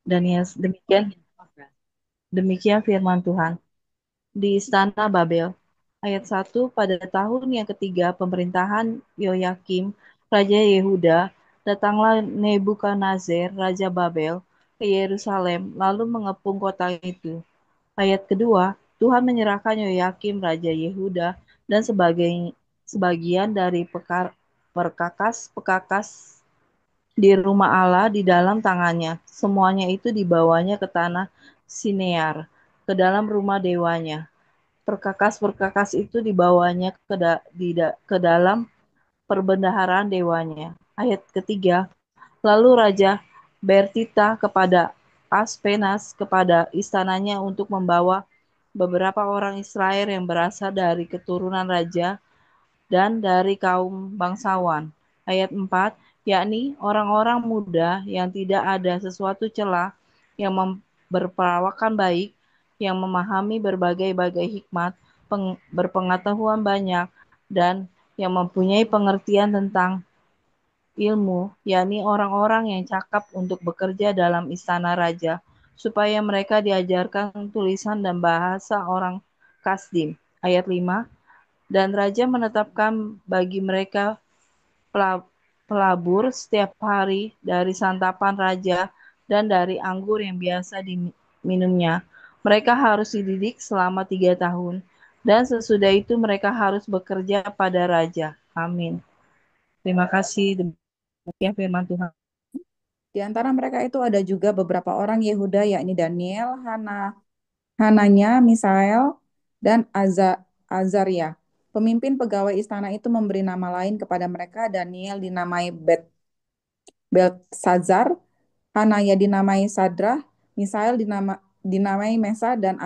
Daniel, demikian firman Tuhan. Di istana Babel. Ayat 1, pada tahun yang ketiga pemerintahan Yoyakim, Raja Yehuda, datanglah Nebukadnezar, Raja Babel, ke Yerusalem, lalu mengepung kota itu. Ayat kedua, Tuhan menyerahkan Yoyakim, Raja Yehuda, dan sebagian dari perkakas-pekakas di rumah Allah di dalam tangannya. Semuanya itu dibawanya ke tanah Sinear, ke dalam rumah dewanya. Perkakas-perkakas itu dibawanya ke dalam perbendaharaan dewanya. Ayat ketiga, lalu Raja Bertita kepada Aspenas kepada istananya untuk membawa beberapa orang Israel yang berasal dari keturunan raja dan dari kaum bangsawan. Ayat 4, yakni orang-orang muda yang tidak ada sesuatu celah, yang berperawakan baik, yang memahami berbagai-bagai hikmat, berpengetahuan banyak, dan yang mempunyai pengertian tentang ilmu, yakni orang-orang yang cakap untuk bekerja dalam istana raja, supaya mereka diajarkan tulisan dan bahasa orang Kasdim. Ayat 5, dan raja menetapkan bagi mereka pelabur setiap hari dari santapan raja dan dari anggur yang biasa diminumnya. Mereka harus dididik selama 3 tahun, dan sesudah itu mereka harus bekerja pada raja. Amin. Terima kasih. Demikian firman Tuhan. Di antara mereka itu ada juga beberapa orang Yehuda, yakni Daniel, Hananya, Misael, dan Azaria. Pemimpin pegawai istana itu memberi nama lain kepada mereka. Daniel dinamai Beltsazar, Hanaya dinamai Sadrah, Misael dinamai Mesa, dan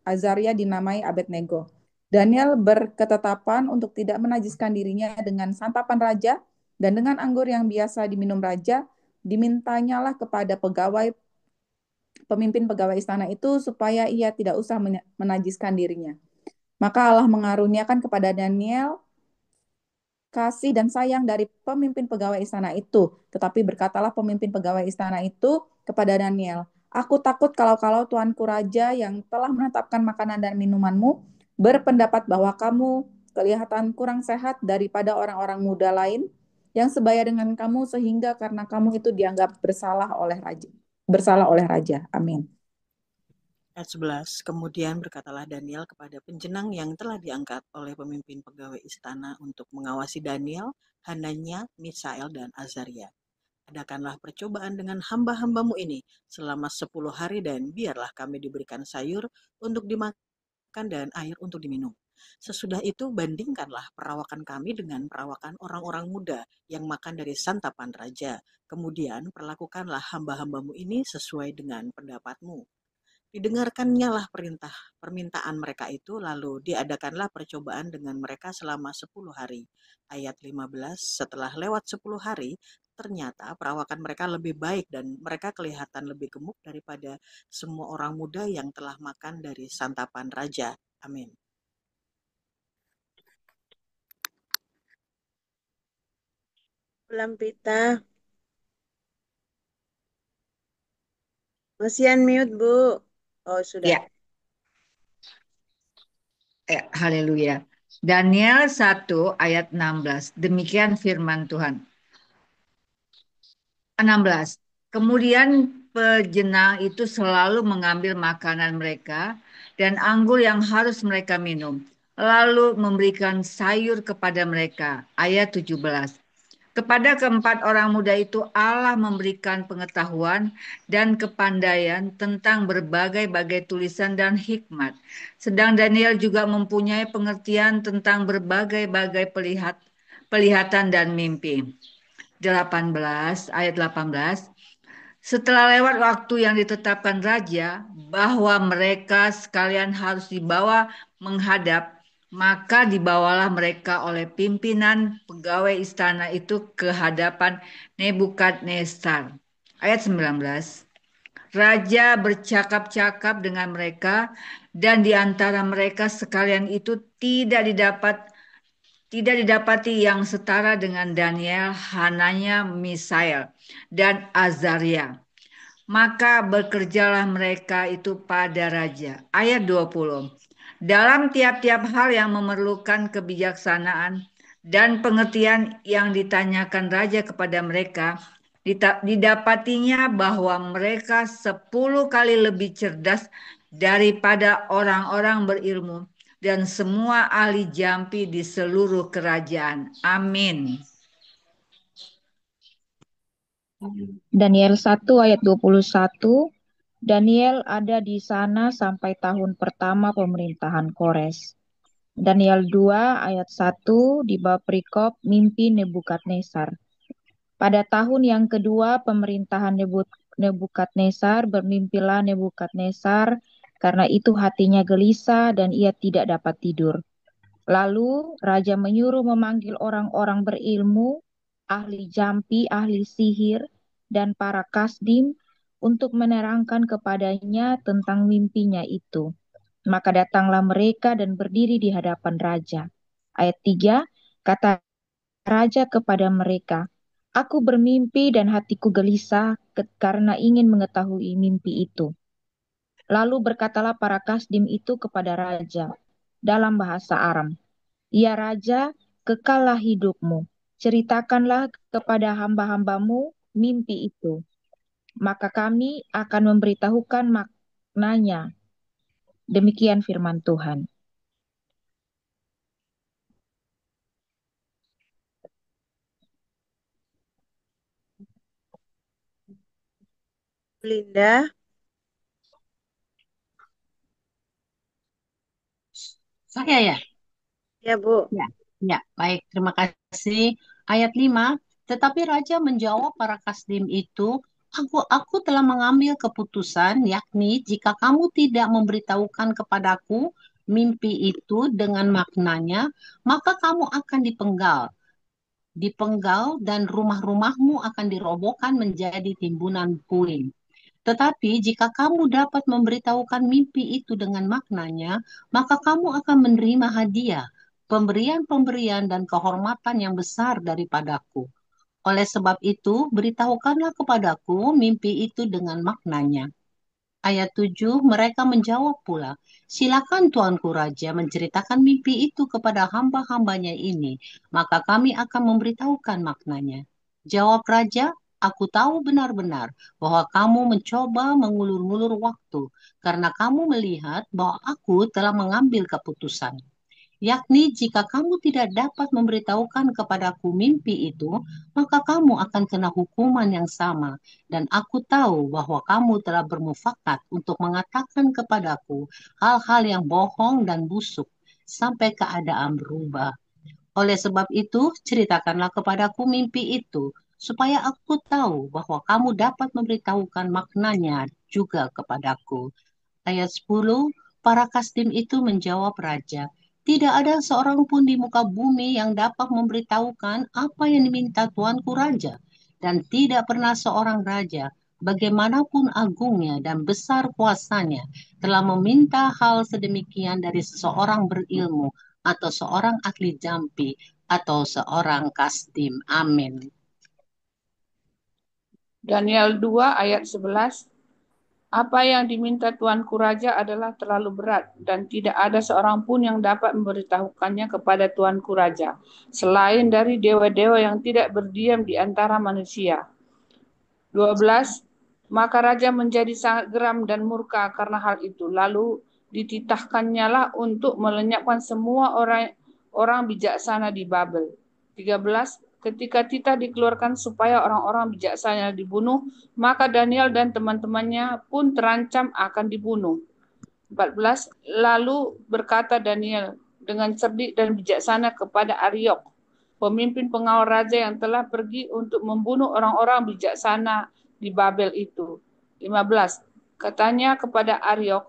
Azaria dinamai Abednego. Daniel berketetapan untuk tidak menajiskan dirinya dengan santapan raja dan dengan anggur yang biasa diminum raja. Dimintanyalah kepada pemimpin pegawai istana itu supaya ia tidak usah menajiskan dirinya. Maka Allah mengaruniakan kepada Daniel kasih dan sayang dari pemimpin pegawai istana itu. Tetapi berkatalah pemimpin pegawai istana itu kepada Daniel, "Aku takut kalau-kalau tuanku raja yang telah menetapkan makanan dan minumanmu berpendapat bahwa kamu kelihatan kurang sehat daripada orang-orang muda lain yang sebaya dengan kamu sehingga karena kamu itu dianggap bersalah oleh raja." Bersalah oleh raja. Amin. Ayat 11, kemudian berkatalah Daniel kepada penjenang yang telah diangkat oleh pemimpin pegawai istana untuk mengawasi Daniel, Hananya, Misael, dan Azaria. Adakanlah percobaan dengan hamba-hambamu ini selama 10 hari dan biarlah kami diberikan sayur untuk dimakan dan air untuk diminum. Sesudah itu bandingkanlah perawakan kami dengan perawakan orang-orang muda yang makan dari santapan raja. Kemudian perlakukanlah hamba-hambamu ini sesuai dengan pendapatmu. Didengarkannya lah permintaan mereka itu, lalu diadakanlah percobaan dengan mereka selama 10 hari. Ayat 15, setelah lewat 10 hari, ternyata perawakan mereka lebih baik dan mereka kelihatan lebih gemuk daripada semua orang muda yang telah makan dari santapan raja. Amin. Belum Pita. Masih unmute, Bu. Oh, sudah. Ya, haleluya. Daniel 1 ayat 16. Demikian firman Tuhan. 16. Kemudian pejenang itu selalu mengambil makanan mereka dan anggur yang harus mereka minum, lalu memberikan sayur kepada mereka. Ayat 17. Kepada keempat orang muda itu Allah memberikan pengetahuan dan kepandaian tentang berbagai-bagai tulisan dan hikmat. Sedang Daniel juga mempunyai pengertian tentang berbagai-bagai pelihatan dan mimpi. 18 ayat 18. Setelah lewat waktu yang ditetapkan raja bahwa mereka sekalian harus dibawa menghadap, maka dibawalah mereka oleh pimpinan pegawai istana itu ke hadapan Nebukadnezar. Ayat 19. Raja bercakap-cakap dengan mereka dan di antara mereka sekalian itu tidak didapati yang setara dengan Daniel, Hananya, Misael, dan Azaria. maka bekerjalah mereka itu pada raja. Ayat 20. Dalam tiap-tiap hal yang memerlukan kebijaksanaan dan pengertian yang ditanyakan raja kepada mereka, didapatinya bahwa mereka 10 kali lebih cerdas daripada orang-orang berilmu dan semua ahli jampi di seluruh kerajaan. Amin. Daniel 1 ayat 21, Daniel ada di sana sampai tahun pertama pemerintahan Kores. Daniel 2 ayat 1 di bab perikop mimpi Nebukadnezar. Pada tahun yang kedua pemerintahan Nebukadnezar, bermimpilah Nebukadnezar, karena itu hatinya gelisah dan ia tidak dapat tidur. Lalu raja menyuruh memanggil orang-orang berilmu, ahli jampi, ahli sihir, dan para kasdim untuk menerangkan kepadanya tentang mimpinya itu. Maka datanglah mereka dan berdiri di hadapan raja. Ayat 3, kata raja kepada mereka, "Aku bermimpi dan hatiku gelisah karena ingin mengetahui mimpi itu." Lalu berkatalah para kasdim itu kepada raja dalam bahasa Aram, "Ya raja, kekallah hidupmu. Ceritakanlah kepada hamba-hambamu mimpi itu. Maka kami akan memberitahukan maknanya." Demikian firman Tuhan. Linda, Saya ya? ya Bu. Ya, ya, baik. Terima kasih. Ayat 5. Tetapi raja menjawab para kasdim itu, aku telah mengambil keputusan, yakni jika kamu tidak memberitahukan kepadaku mimpi itu dengan maknanya, maka kamu akan dipenggal dan rumah-rumahmu akan dirobohkan menjadi timbunan puing. Tetapi jika kamu dapat memberitahukan mimpi itu dengan maknanya, maka kamu akan menerima hadiah, pemberian-pemberian dan kehormatan yang besar daripadaku. Oleh sebab itu, beritahukanlah kepadaku mimpi itu dengan maknanya. Ayat 7, mereka menjawab pula, silakan Tuanku Raja menceritakan mimpi itu kepada hamba-hambanya ini, maka kami akan memberitahukan maknanya. Jawab Raja, aku tahu benar-benar bahwa kamu mencoba mengulur-ngulur waktu, karena kamu melihat bahwa aku telah mengambil keputusan. Yakni jika kamu tidak dapat memberitahukan kepadaku mimpi itu, maka kamu akan kena hukuman yang sama. Dan aku tahu bahwa kamu telah bermufakat untuk mengatakan kepadaku hal-hal yang bohong dan busuk, sampai keadaan berubah. Oleh sebab itu, ceritakanlah kepadaku mimpi itu, supaya aku tahu bahwa kamu dapat memberitahukan maknanya juga kepadaku. Ayat 10, para kasdim itu menjawab raja, tidak ada seorang pun di muka bumi yang dapat memberitahukan apa yang diminta tuanku raja. Dan tidak pernah seorang raja, bagaimanapun agungnya dan besar kuasanya, telah meminta hal sedemikian dari seseorang berilmu, atau seorang ahli jampi, atau seorang kasdim. Amin. Daniel 2 ayat 11. Apa yang diminta Tuanku Raja adalah terlalu berat dan tidak ada seorang pun yang dapat memberitahukannya kepada Tuanku Raja, selain dari dewa-dewa yang tidak berdiam di antara manusia. 12. Maka Raja menjadi sangat geram dan murka karena hal itu. Lalu dititahkannya lah untuk melenyapkan semua orang bijaksana di Babel. 13. Ketika titah dikeluarkan supaya orang-orang bijaksana dibunuh, maka Daniel dan teman-temannya pun terancam akan dibunuh. 14. Lalu berkata Daniel dengan cerdik dan bijaksana kepada Ariok, pemimpin pengawal raja yang telah pergi untuk membunuh orang-orang bijaksana di Babel itu. 15. Katanya kepada Ariok,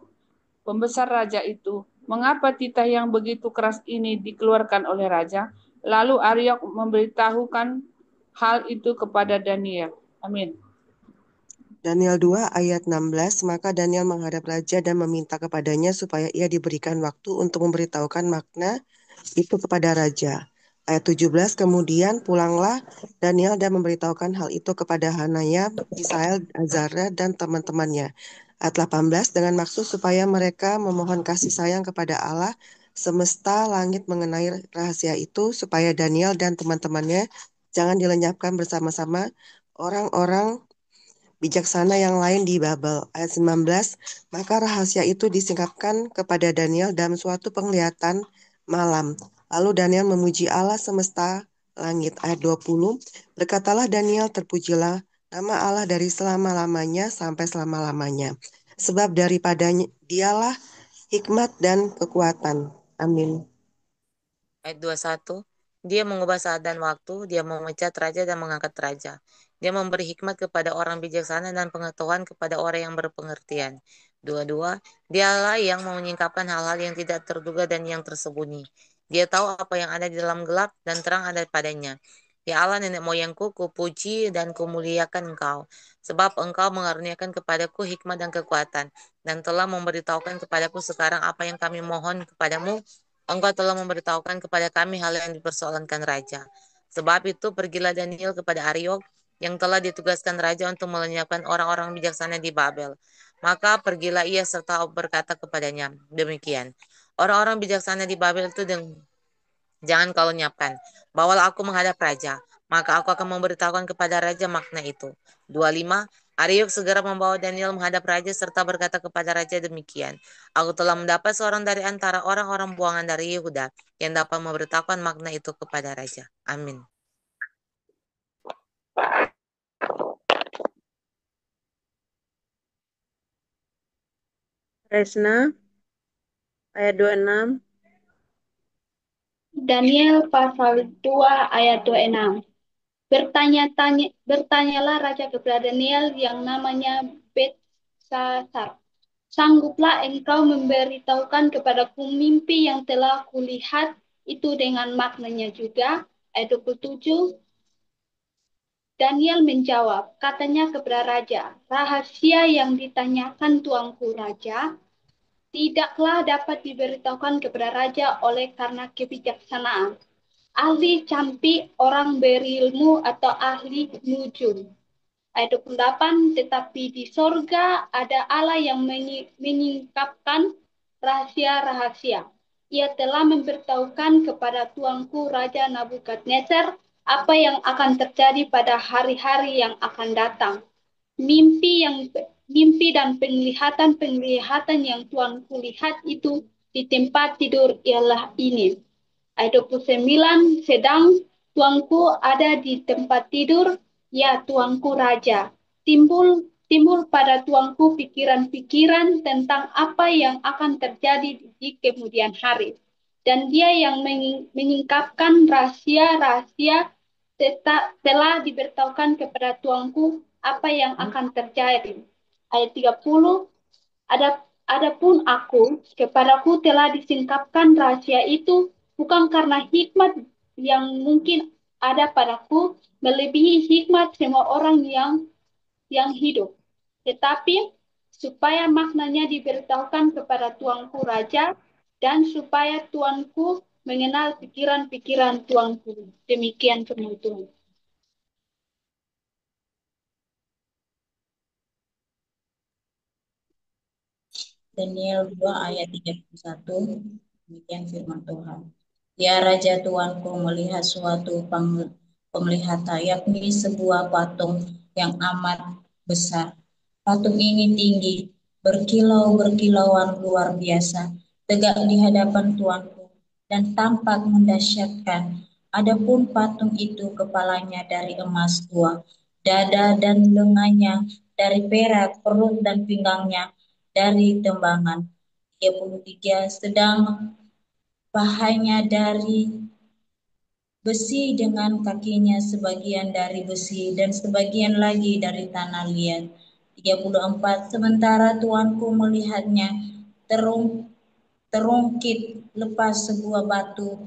pembesar raja itu, mengapa titah yang begitu keras ini dikeluarkan oleh raja? Lalu Ariok memberitahukan hal itu kepada Daniel. Amin. Daniel 2 ayat 16, maka Daniel menghadap raja dan meminta kepadanya supaya ia diberikan waktu untuk memberitahukan makna itu kepada raja. Ayat 17, kemudian pulanglah Daniel dan memberitahukan hal itu kepada Hananya, Misael, Azaria, dan teman-temannya. Ayat 18, dengan maksud supaya mereka memohon kasih sayang kepada Allah semesta langit mengenai rahasia itu, supaya Daniel dan teman-temannya jangan dilenyapkan bersama-sama orang-orang bijaksana yang lain di Babel. Ayat 19, maka rahasia itu disingkapkan kepada Daniel dalam suatu penglihatan malam. Lalu Daniel memuji Allah semesta langit. Ayat 20, berkatalah Daniel, terpujilah nama Allah dari selama-lamanya sampai selama-lamanya. Sebab daripadanya dialah hikmat dan kekuatan. Amin. Ayat 21, dia mengubah saat dan waktu, dia memecat raja dan mengangkat raja. Dia memberi hikmat kepada orang bijaksana dan pengetahuan kepada orang yang berpengertian. 22, dialah yang menyingkapkan hal-hal yang tidak terduga dan yang tersembunyi. Dia tahu apa yang ada di dalam gelap dan terang ada padanya. Ya Allah nenek moyangku, kupuji dan kumuliakan engkau. Sebab engkau mengaruniakan kepadaku hikmat dan kekuatan. Dan telah memberitahukan kepadaku sekarang apa yang kami mohon kepadamu. Engkau telah memberitahukan kepada kami hal yang dipersoalkan raja. Sebab itu pergilah Daniel kepada Ariok yang telah ditugaskan raja untuk melenyapkan orang-orang bijaksana di Babel. Maka pergilah ia serta berkata kepadanya, demikian. Orang-orang bijaksana di Babel itu jangan kau lenyapkan. Bawalah aku menghadap raja. Maka aku akan memberitahukan kepada raja makna itu. 25. Ariok segera membawa Daniel menghadap raja serta berkata kepada raja demikian. Aku telah mendapat seorang dari antara orang-orang buangan dari Yehuda yang dapat memberitahukan makna itu kepada raja. Amin. Resna, ayat 26. Daniel pasal 2 ayat 26. Bertanyalah raja kepada Daniel yang namanya Belshazzar. Sangguplah engkau memberitahukan kepadaku mimpi yang telah kulihat itu dengan maknanya juga. Ayat 27. Daniel menjawab, katanya kepada raja, rahasia yang ditanyakan tuanku raja tidaklah dapat diberitahukan kepada raja oleh karena kebijaksanaan. Ahli campi, orang berilmu, atau ahli nujum. Ayat 28, tetapi di sorga ada Allah yang menyingkapkan rahasia-rahasia. Ia telah memberitahukan kepada tuanku Raja Nabukadnezar apa yang akan terjadi pada hari-hari yang akan datang. Mimpi dan penglihatan yang tuanku lihat itu di tempat tidur ialah ini. Ayat 29, sedang tuanku ada di tempat tidur, ya tuanku raja. Timbul pada tuanku pikiran-pikiran tentang apa yang akan terjadi di kemudian hari. Dan dia yang menyingkapkan rahasia-rahasia telah diberitahukan kepada tuanku apa yang akan terjadi. Ayat 30, adapun aku, kepadaku telah disingkapkan rahasia itu, bukan karena hikmat yang mungkin ada padaku, melebihi hikmat semua orang yang hidup. Tetapi supaya maknanya diberitahukan kepada tuanku raja, dan supaya tuanku mengenal pikiran-pikiran tuanku. Demikian firman Tuhan. Daniel 2 ayat 31, demikian firman Tuhan. Ya Raja Tuanku melihat suatu penglihatan, yakni sebuah patung yang amat besar. Patung ini tinggi, berkilau-berkilauan luar biasa, tegak di hadapan Tuanku, dan tampak mendahsyatkan. Adapun patung itu kepalanya dari emas tua, dada dan lengannya dari perak, perut dan pinggangnya dari tembangan. 33, sedang pahanya dari besi dengan kakinya sebagian dari besi dan sebagian lagi dari tanah liat. 34, sementara tuanku melihatnya terungkit lepas sebuah batu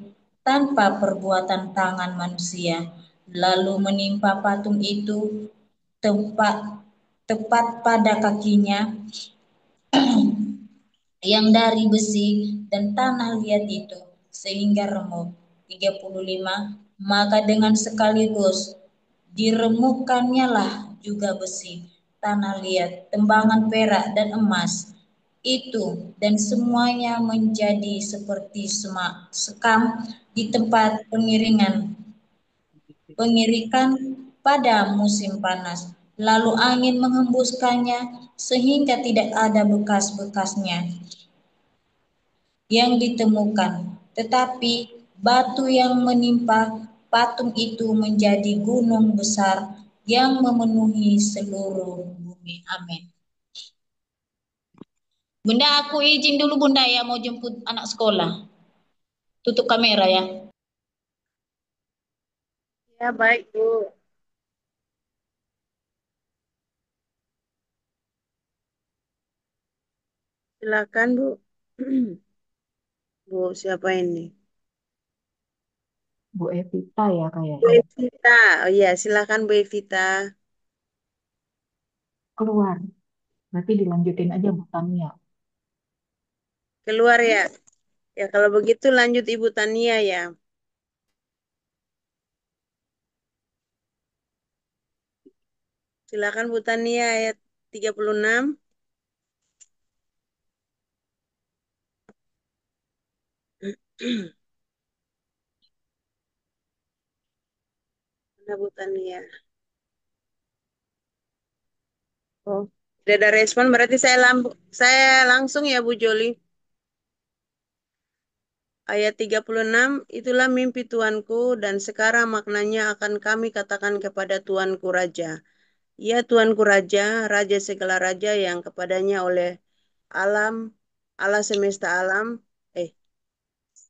tanpa perbuatan tangan manusia, lalu menimpa patung itu tepat pada kakinya yang dari besi dan tanah liat itu, sehingga remuk. 35. Maka dengan sekaligus diremukkannya lah juga besi, tanah liat, tembangan perak dan emas itu, dan semuanya menjadi seperti sekam di tempat pengirikan pada musim panas. Lalu angin menghembuskannya sehingga tidak ada bekas-bekasnya yang ditemukan, tetapi batu yang menimpa patung itu menjadi gunung besar yang memenuhi seluruh bumi. Amin. Bunda, aku izin dulu Bunda ya, mau jemput anak sekolah. Tutup kamera ya. Ya, baik, Bu. Silakan, Bu. Bu, siapa ini? Bu Evita ya Bu kayaknya. Evita. Oh iya, silakan Bu Evita. Keluar. Berarti dilanjutin aja Bu Tania. Keluar ya. Ya, kalau begitu lanjut Ibu Tania ya. Silakan Bu Tania ayat 36. Mana Bu Tania? Oh, tidak ada respon berarti saya langsung ya Bu Joli. Ayat 36, itulah mimpi Tuanku dan sekarang maknanya akan kami katakan kepada Tuanku Raja. Ya Tuanku Raja, Raja segala raja yang kepadanya alam, Allah semesta alam,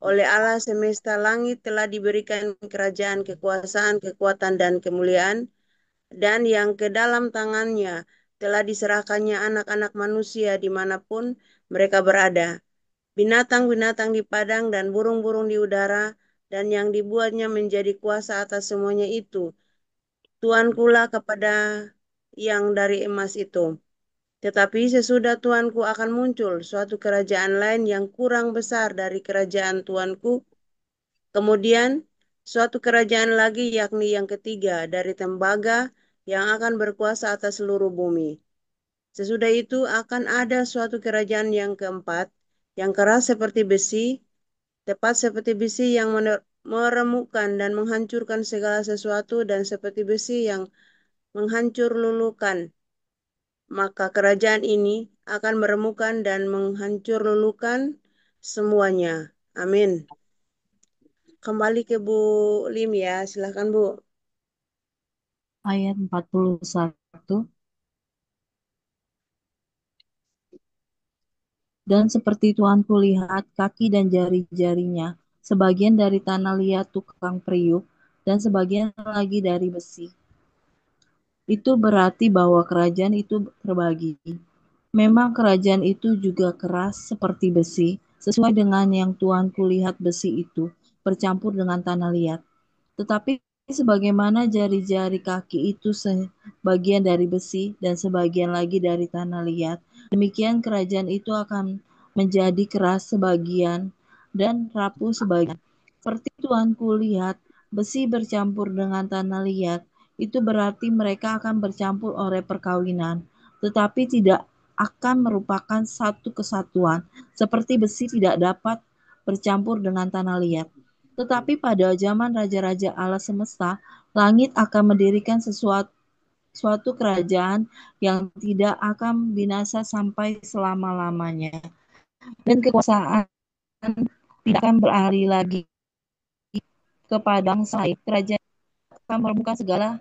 oleh Allah semesta langit telah diberikan kerajaan, kekuasaan, kekuatan, dan kemuliaan, dan yang ke dalam tangannya telah diserahkannya anak-anak manusia dimanapun mereka berada, binatang-binatang di padang dan burung-burung di udara, dan yang dibuatnya menjadi kuasa atas semuanya itu. Tuankulah kepada yang dari emas itu. Tetapi sesudah Tuanku akan muncul suatu kerajaan lain yang kurang besar dari kerajaan Tuanku. Kemudian suatu kerajaan lagi yakni yang ketiga dari tembaga yang akan berkuasa atas seluruh bumi. Sesudah itu akan ada suatu kerajaan yang keempat yang keras seperti besi, tepat seperti besi yang meremukkan dan menghancurkan segala sesuatu dan seperti besi yang menghancur lulukan. Maka kerajaan ini akan meremukkan dan menghancur lulukan semuanya. Amin. Kembali ke Bu Lim ya, silahkan Bu. Ayat 41. Dan seperti Tuanku lihat kaki dan jari-jarinya, sebagian dari tanah liat tukang periuk, dan sebagian lagi dari besi. Itu berarti bahwa kerajaan itu terbagi. Memang kerajaan itu juga keras seperti besi, sesuai dengan yang Tuanku lihat besi itu bercampur dengan tanah liat. Tetapi sebagaimana jari-jari kaki itu sebagian dari besi dan sebagian lagi dari tanah liat, demikian kerajaan itu akan menjadi keras sebagian dan rapuh sebagian. Seperti Tuanku lihat besi bercampur dengan tanah liat, itu berarti mereka akan bercampur oleh perkawinan, tetapi tidak akan merupakan satu kesatuan, seperti besi tidak dapat bercampur dengan tanah liat. Tetapi pada zaman raja-raja Allah semesta, langit akan mendirikan suatu kerajaan yang tidak akan binasa sampai selama-lamanya. Dan kekuasaan tidak akan beralih lagi ke padang lain. Kerajaan akan meremukkan segala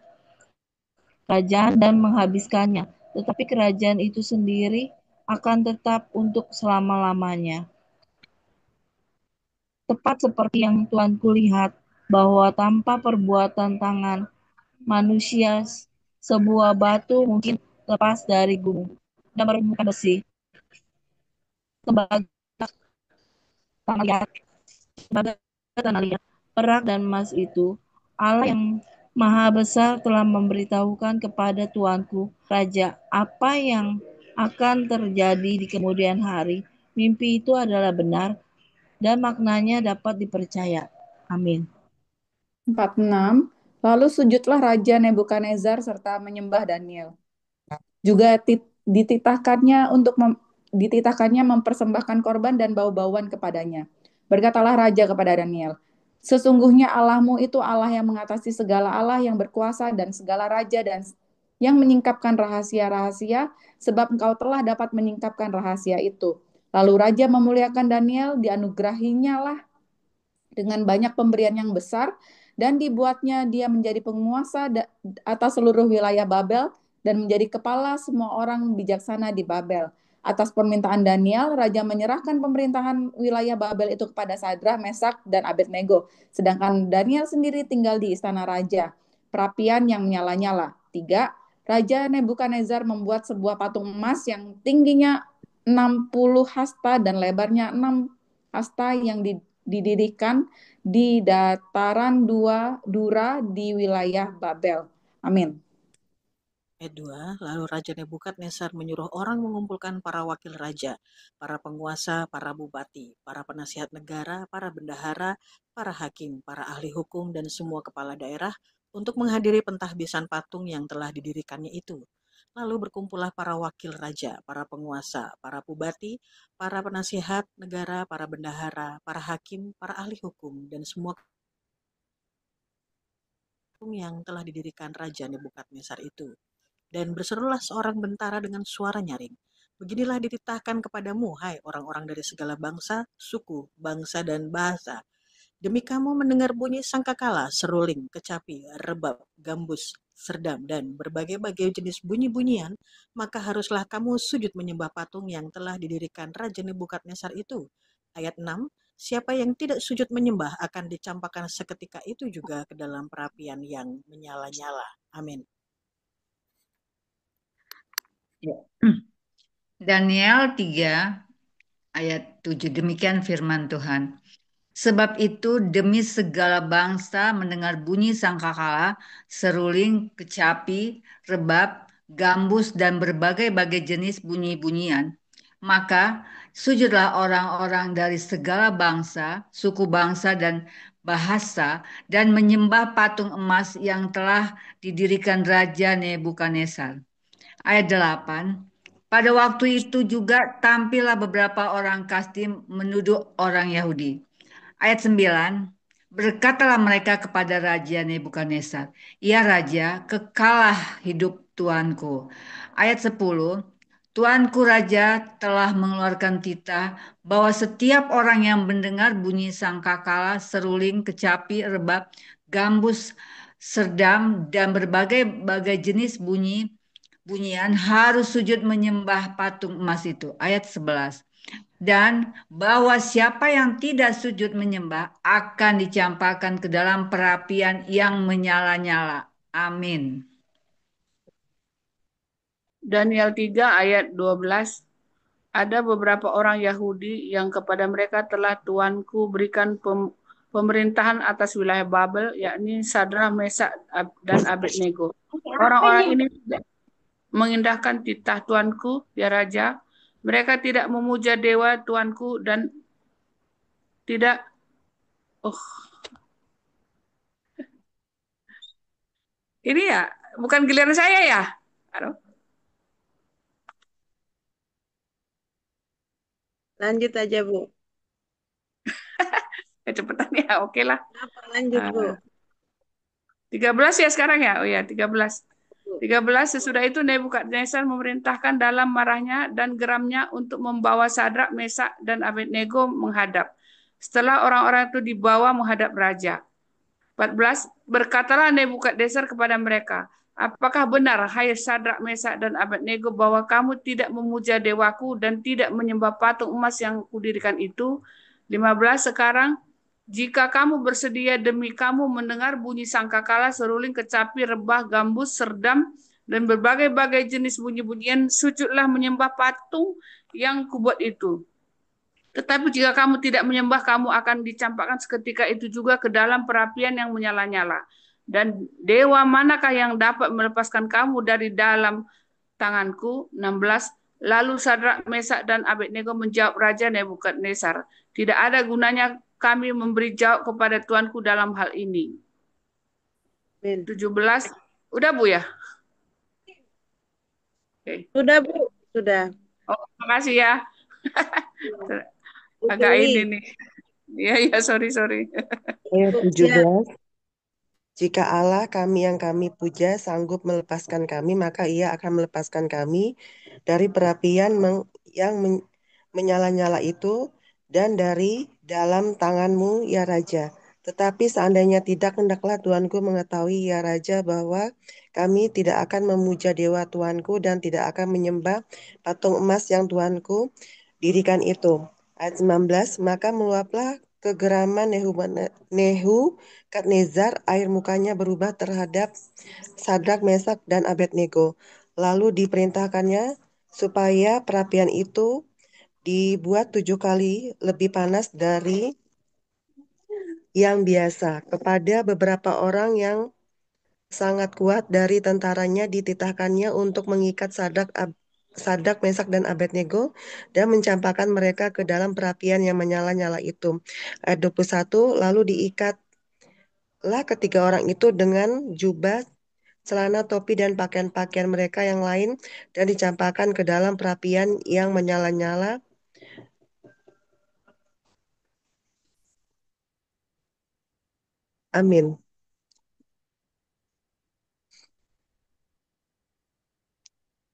kerajaan dan menghabiskannya. Tetapi kerajaan itu sendiri akan tetap untuk selama-lamanya. Tepat seperti yang Tuanku lihat, bahwa tanpa perbuatan tangan manusia, sebuah batu mungkin lepas dari gunung dan meremukkan besi. Sebagai tanah liat, sebagai tanah liat, perak dan emas itu, Allah yang Maha Besar telah memberitahukan kepada Tuanku, Raja, apa yang akan terjadi di kemudian hari. Mimpi itu adalah benar dan maknanya dapat dipercaya. Amin. 46. Lalu sujudlah Raja Nebukadnezar serta menyembah Daniel. Juga dititahkannya mempersembahkan korban dan bau-bauan kepadanya. Berkatalah Raja kepada Daniel, sesungguhnya Allahmu itu Allah yang mengatasi segala Allah, yang berkuasa dan segala raja, dan yang menyingkapkan rahasia-rahasia, sebab engkau telah dapat menyingkapkan rahasia itu. Lalu Raja memuliakan Daniel, dianugerahinya lah dengan banyak pemberian yang besar, dan dibuatnya dia menjadi penguasa atas seluruh wilayah Babel, dan menjadi kepala semua orang bijaksana di Babel. Atas permintaan Daniel, Raja menyerahkan pemerintahan wilayah Babel itu kepada Sadrah, Mesak, dan Abednego. Sedangkan Daniel sendiri tinggal di istana Raja, perapian yang menyala-nyala. 3. Raja Nebukadnezar membuat sebuah patung emas yang tingginya 60 hasta dan lebarnya 6 hasta yang didirikan di dataran Dura di wilayah Babel. Amin. Ayat 2, lalu Raja Nebukadnezar menyuruh orang mengumpulkan para wakil raja, para penguasa, para bupati, para penasihat negara, para bendahara, para hakim, para ahli hukum, dan semua kepala daerah untuk menghadiri pentahbisan patung yang telah didirikannya itu. Lalu berkumpullah para wakil raja, para penguasa, para bupati, para penasihat negara, para bendahara, para hakim, para ahli hukum, dan semua patung yang telah didirikan Raja Nebukadnezar itu. Dan berserulah seorang bentara dengan suara nyaring. Beginilah dititahkan kepadamu, hai orang-orang dari segala bangsa, suku, bangsa, dan bahasa. Demi kamu mendengar bunyi sangkakala, seruling, kecapi, rebab, gambus, serdam, dan berbagai-bagai jenis bunyi-bunyian, maka haruslah kamu sujud menyembah patung yang telah didirikan Raja Nebukadnezar itu. Ayat 6, siapa yang tidak sujud menyembah akan dicampakkan seketika itu juga ke dalam perapian yang menyala-nyala. Amin. Daniel 3 ayat 7, demikian firman Tuhan. Sebab itu demi segala bangsa mendengar bunyi sangkakala, seruling, kecapi, rebab, gambus, dan berbagai-bagai jenis bunyi-bunyian, maka sujudlah orang-orang dari segala bangsa, suku bangsa, dan bahasa, dan menyembah patung emas yang telah didirikan Raja Nebukadnezar. Ayat 8, pada waktu itu juga tampillah beberapa orang Kasdim menuduh orang Yahudi. Ayat 9, berkatalah mereka kepada Raja Nebukadnezar, ya Raja, kekalah hidup Tuanku. Ayat 10, Tuanku Raja telah mengeluarkan titah bahwa setiap orang yang mendengar bunyi sangkakala, seruling, kecapi, rebab, gambus, serdam, dan berbagai-bagai jenis bunyian harus sujud menyembah patung emas itu. Ayat 11. Dan bahwa siapa yang tidak sujud menyembah akan dicampakkan ke dalam perapian yang menyala-nyala. Amin. Daniel 3 ayat 12. Ada beberapa orang Yahudi yang kepada mereka telah Tuanku berikan pemerintahan atas wilayah Babel, yakni Sadrah, Mesak, dan Abednego. Orang-orang ini mengindahkan titah Tuanku, ya Raja. Mereka tidak memuja dewa Tuanku dan tidak ini ya, bukan giliran saya ya. Aduh. Lanjut aja, Bu. Cepetan ya, oke lah. Kenapa? Lanjut, Bu. 13 ya sekarang ya? Oh ya, 13. 13, sesudah itu Nebukadnezar memerintahkan dalam marahnya dan geramnya untuk membawa Sadrak, Mesak, dan Abednego menghadap. Setelah orang-orang itu dibawa menghadap raja. 14, berkatalah Nebukadnezar kepada mereka, apakah benar, hai Sadrak, Mesak, dan Abednego, bahwa kamu tidak memuja dewaku dan tidak menyembah patung emas yang kudirikan itu? 15, sekarang jika kamu bersedia demi kamu mendengar bunyi sangkakala, seruling, kecapi, rebah, gambus, serdam, dan berbagai-bagai jenis bunyi-bunyian, sujudlah menyembah patung yang kubuat itu. Tetapi jika kamu tidak menyembah, kamu akan dicampakkan seketika itu juga ke dalam perapian yang menyala-nyala. Dan dewa manakah yang dapat melepaskan kamu dari dalam tanganku? 16. Lalu Sadrak, Mesak, dan Abednego menjawab Raja Nebukadnezar, tidak ada gunanya kami memberi jawab kepada Tuanku dalam hal ini. Amin. 17. Udah Bu ya? Oke. Sudah Bu, sudah. Oh, makasih ya. Bu Agak Juli, ini nih. Iya, sorry. Ayat Bu, siap. 17. Jika Allah kami yang kami puja sanggup melepaskan kami, maka ia akan melepaskan kami dari perapian yang menyala-nyala itu dan dari dalam tanganmu, ya Raja. Tetapi seandainya tidak, hendaklah Tuanku mengetahui, ya Raja, bahwa kami tidak akan memuja dewa Tuanku dan tidak akan menyembah patung emas yang Tuanku dirikan itu. Ayat 19, maka meluaplah kegeraman Nebukadnezar, air mukanya berubah terhadap Sadrak, Mesak, dan Abednego. Lalu diperintahkannya supaya perapian itu dibuat 7 kali lebih panas dari yang biasa. Kepada beberapa orang yang sangat kuat dari tentaranya dititahkannya untuk mengikat Sadrak, Mesak, dan Abednego dan mencampakkan mereka ke dalam perapian yang menyala-nyala itu. Ayat 21, lalu diikatlah ketiga orang itu dengan jubah, celana, topi, dan pakaian-pakaian mereka yang lain dan dicampakkan ke dalam perapian yang menyala-nyala. Amin.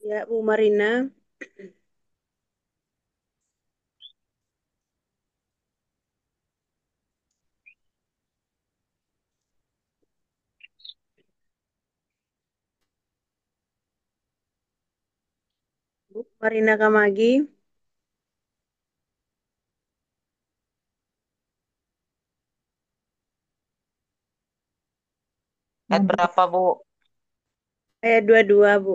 Ya, Bu Marina. Bu Marina Kamagi. Ayat berapa, Bu? Ayat 22, Bu.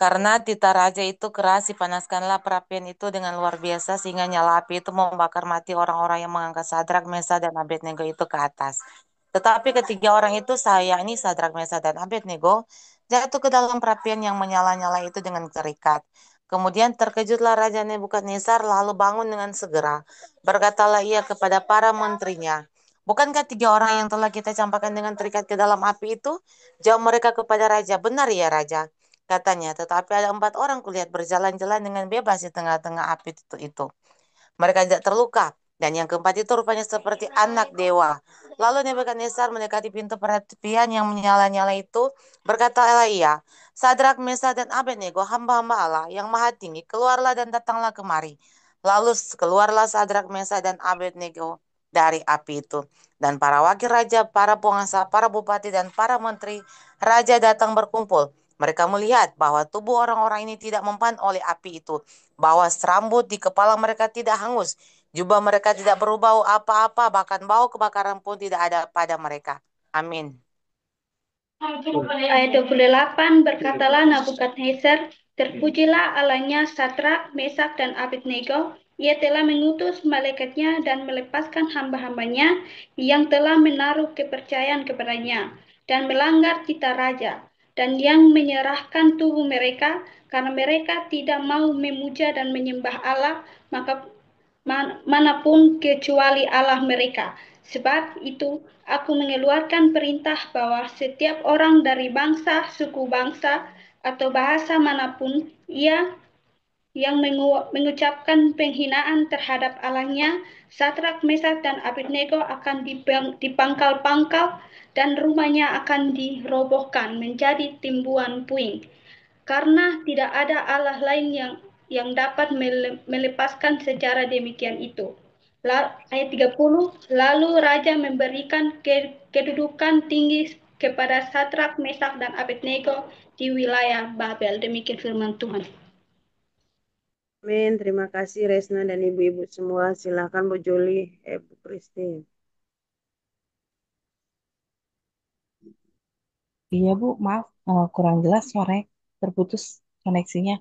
Karena tita raja itu keras, dipanaskanlah perapian itu dengan luar biasa sehingga nyala api itu membakar mati orang-orang yang mengangkat Sadrak, Mesa, dan Abednego itu ke atas. Tetapi ketiga orang itu, saya ini Sadrak, Mesa, dan Abednego, jatuh ke dalam perapian yang menyala-nyala itu dengan terikat. Kemudian terkejutlah Raja Nebukadnezar lalu bangun dengan segera. Berkatalah ia kepada para menterinya, bukankah tiga orang yang telah kita campakkan dengan terikat ke dalam api itu? Jawab mereka kepada Raja, benar ya Raja, katanya. Tetapi ada 4 orang kulihat berjalan-jalan dengan bebas di tengah-tengah api itu. Mereka tidak terluka. Dan yang keempat itu rupanya seperti anak dewa. Lalu Nebukadnezar mendekati pintu perapian yang menyala-nyala itu. Berkatalah ia, Sadrak, Mesah, dan Abednego, hamba-hamba Allah yang maha tinggi, keluarlah dan datanglah kemari. Lalu keluarlah Sadrak, Mesah, dan Abednego dari api itu. Dan para wakil raja, para penguasa, para bupati, dan para menteri raja datang berkumpul. Mereka melihat bahwa tubuh orang-orang ini tidak mempan oleh api itu, bahwa serambut di kepala mereka tidak hangus, jubah mereka tidak berbau apa-apa, bahkan bau kebakaran pun tidak ada pada mereka. Amin. Ayat 28, berkatalah Nabukadnezar, terpujilah Allahnya Sadrak, Mesak, dan Abednego. Ia telah mengutus malaikatnya dan melepaskan hamba-hambanya yang telah menaruh kepercayaan kepadanya dan melanggar titah raja, dan yang menyerahkan tubuh mereka karena mereka tidak mau memuja dan menyembah Allah maka manapun kecuali Allah mereka. Sebab itu aku mengeluarkan perintah bahwa setiap orang dari bangsa, suku bangsa, atau bahasa manapun ia yang mengucapkan penghinaan terhadap Allahnya, Sadrak, Mesak, dan Abednego akan dipangkal-pangkal dan rumahnya akan dirobohkan menjadi timbuhan puing. Karena tidak ada Allah lain yang dapat melepaskan secara demikian itu. Ayat 30, lalu Raja memberikan kedudukan tinggi kepada Sadrak, Mesak, dan Abednego di wilayah Babel. Demikian firman Tuhan. Amin. Terima kasih Resna dan ibu-ibu semua. Silakan Bu Juli, Bu Kristi. Iya Bu, maaf kurang jelas sore, terputus koneksinya.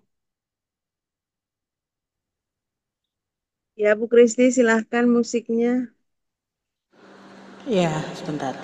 Ya Bu Kristi, silahkan musiknya. Ya, sebentar.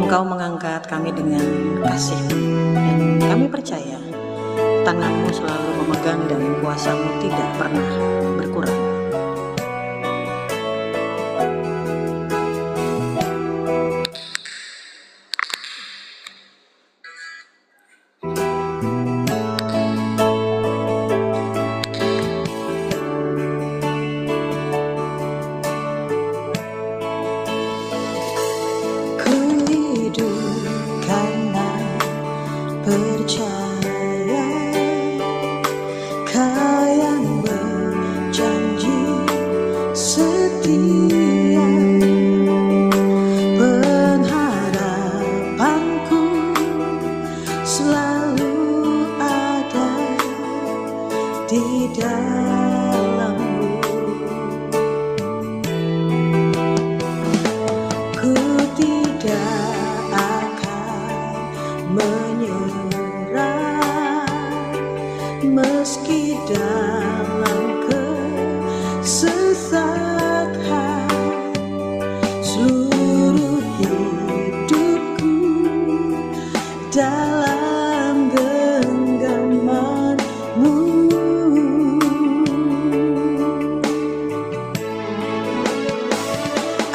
Engkau mengangkat kami dengan kasih-Mu, dan kami percaya tangan-Mu selalu memegang dan kuasa-Mu tidak pernah berkurang. Ku hidup karena percaya, Kau yang berjanji setia. Pengharapanku selalu ada di dalam-Mu. Ku tidak akan menyerah meski dalam kesesakan. Seluruh hidupku dalam genggaman-Mu.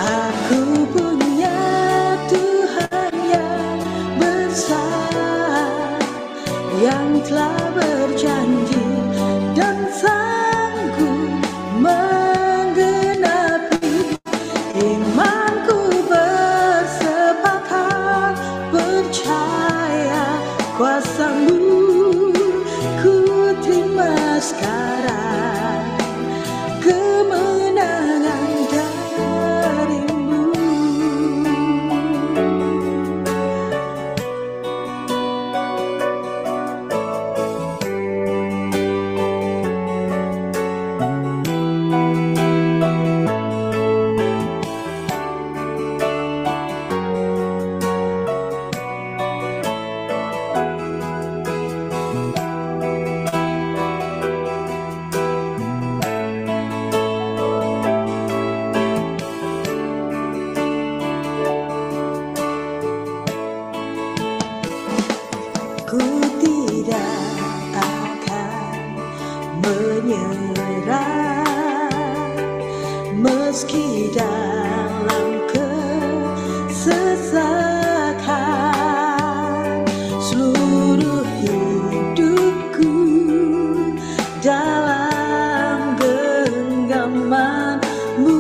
Aku punya Tuhan yang besar, yang telah berjanji dan sanggup menggenapi. Imanku bersepakat percaya kuasa-Mu. Ku terima sekarang kemenangan dari-Mu. Ku tidak akan menyerah meski dalam kesesakan. Seluruh hidupku dalam genggaman-Mu.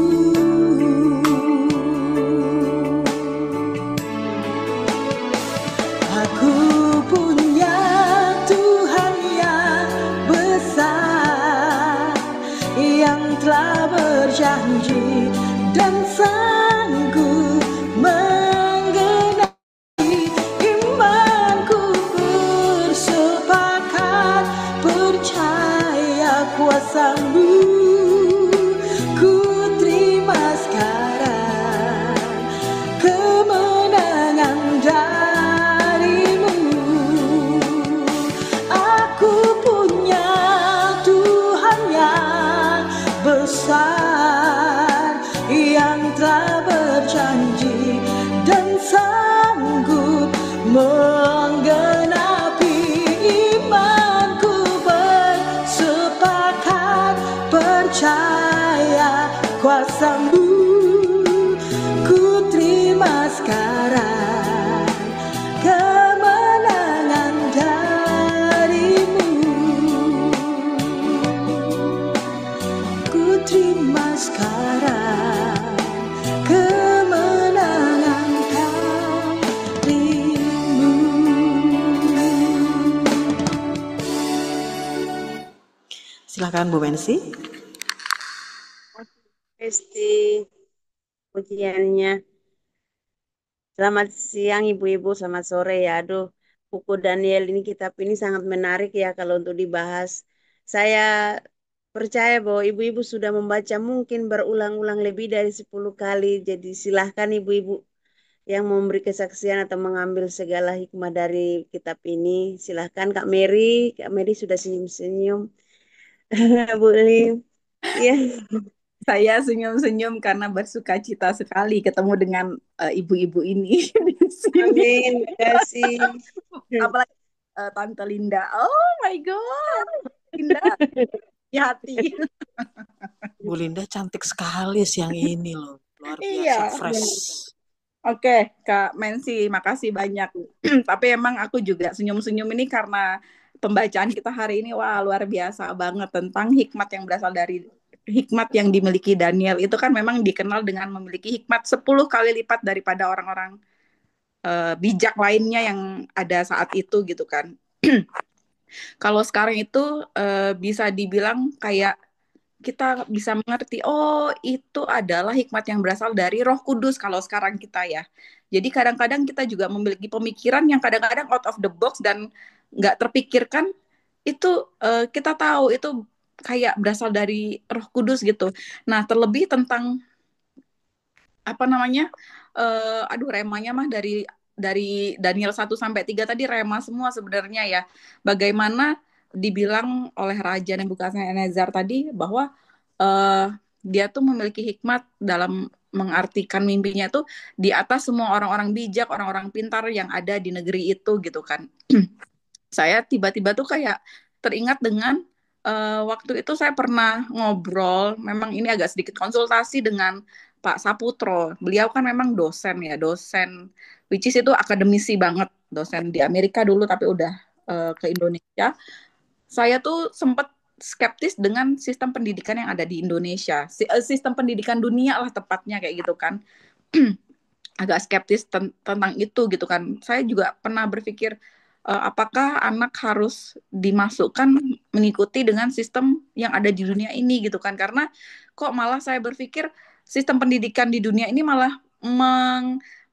Aku punya Tuhan yang besar, yang telah berjanji dan sanggup menggenapi. Imanku bersepakat percaya kuasa-Mu. Ku terima sekarang kemenangan dari-Mu. Aku punya Tuhan yang besar, yang telah berjanji dan sanggup menggenapi. Imanku bersepakat percaya kuasa-Mu. Ku terima sekarang kemenangan dari-Mu. Ku terima sekarang kemenangan dari-Mu. Silakan Bu Mensi. Esti pujiannya. Selamat siang ibu-ibu, selamat sore ya. Aduh, buku Daniel ini, kitab ini sangat menarik ya kalau untuk dibahas. Saya percaya bahwa ibu-ibu sudah membaca mungkin berulang-ulang lebih dari 10 kali. Jadi silahkan ibu-ibu yang memberi kesaksian atau mengambil segala hikmah dari kitab ini. Silahkan Kak Mary. Kak Mary sudah senyum-senyum. Bu Lim. Ya. Saya senyum-senyum karena bersuka cita sekali ketemu dengan ibu-ibu ini di sini. Amin, makasih. Apalagi Tante Linda. Oh my God, Linda di hati. Bu Linda cantik sekali siang ini loh. Luar biasa, Iya. fresh. Oke, Kak Mensi, makasih banyak. Tapi emang aku juga senyum-senyum ini karena pembacaan kita hari ini, wah luar biasa banget tentang hikmat yang berasal dari hikmat yang dimiliki Daniel. Itu kan memang dikenal dengan memiliki hikmat 10 kali lipat daripada orang-orang bijak lainnya yang ada saat itu gitu kan. Kalau sekarang itu bisa dibilang kayak kita bisa mengerti, oh itu adalah hikmat yang berasal dari Roh Kudus kalau sekarang kita ya. Jadi kadang-kadang kita juga memiliki pemikiran yang kadang-kadang out of the box dan nggak terpikirkan, itu kita tahu itu kayak berasal dari Roh Kudus gitu. Nah, terlebih tentang apa namanya, aduh remanya mah dari Daniel 1 sampai 3 tadi rema semua sebenarnya ya. Bagaimana dibilang oleh Raja Nebukadnezar tadi bahwa dia tuh memiliki hikmat dalam mengartikan mimpinya tuh di atas semua orang-orang bijak, orang-orang pintar yang ada di negeri itu gitu kan. Saya tiba-tiba tuh kayak teringat dengan waktu itu saya pernah ngobrol, memang ini agak sedikit konsultasi dengan Pak Saputro. Beliau kan memang dosen ya, dosen which is itu akademisi banget, dosen di Amerika dulu tapi udah ke Indonesia. Saya tuh sempat skeptis dengan sistem pendidikan yang ada di Indonesia. Sistem pendidikan dunia lah tepatnya kayak gitu kan. Agak skeptis tentang itu gitu kan. Saya juga pernah berpikir apakah anak harus dimasukkan mengikuti dengan sistem yang ada di dunia ini gitu kan. Karena kok malah saya berpikir sistem pendidikan di dunia ini malah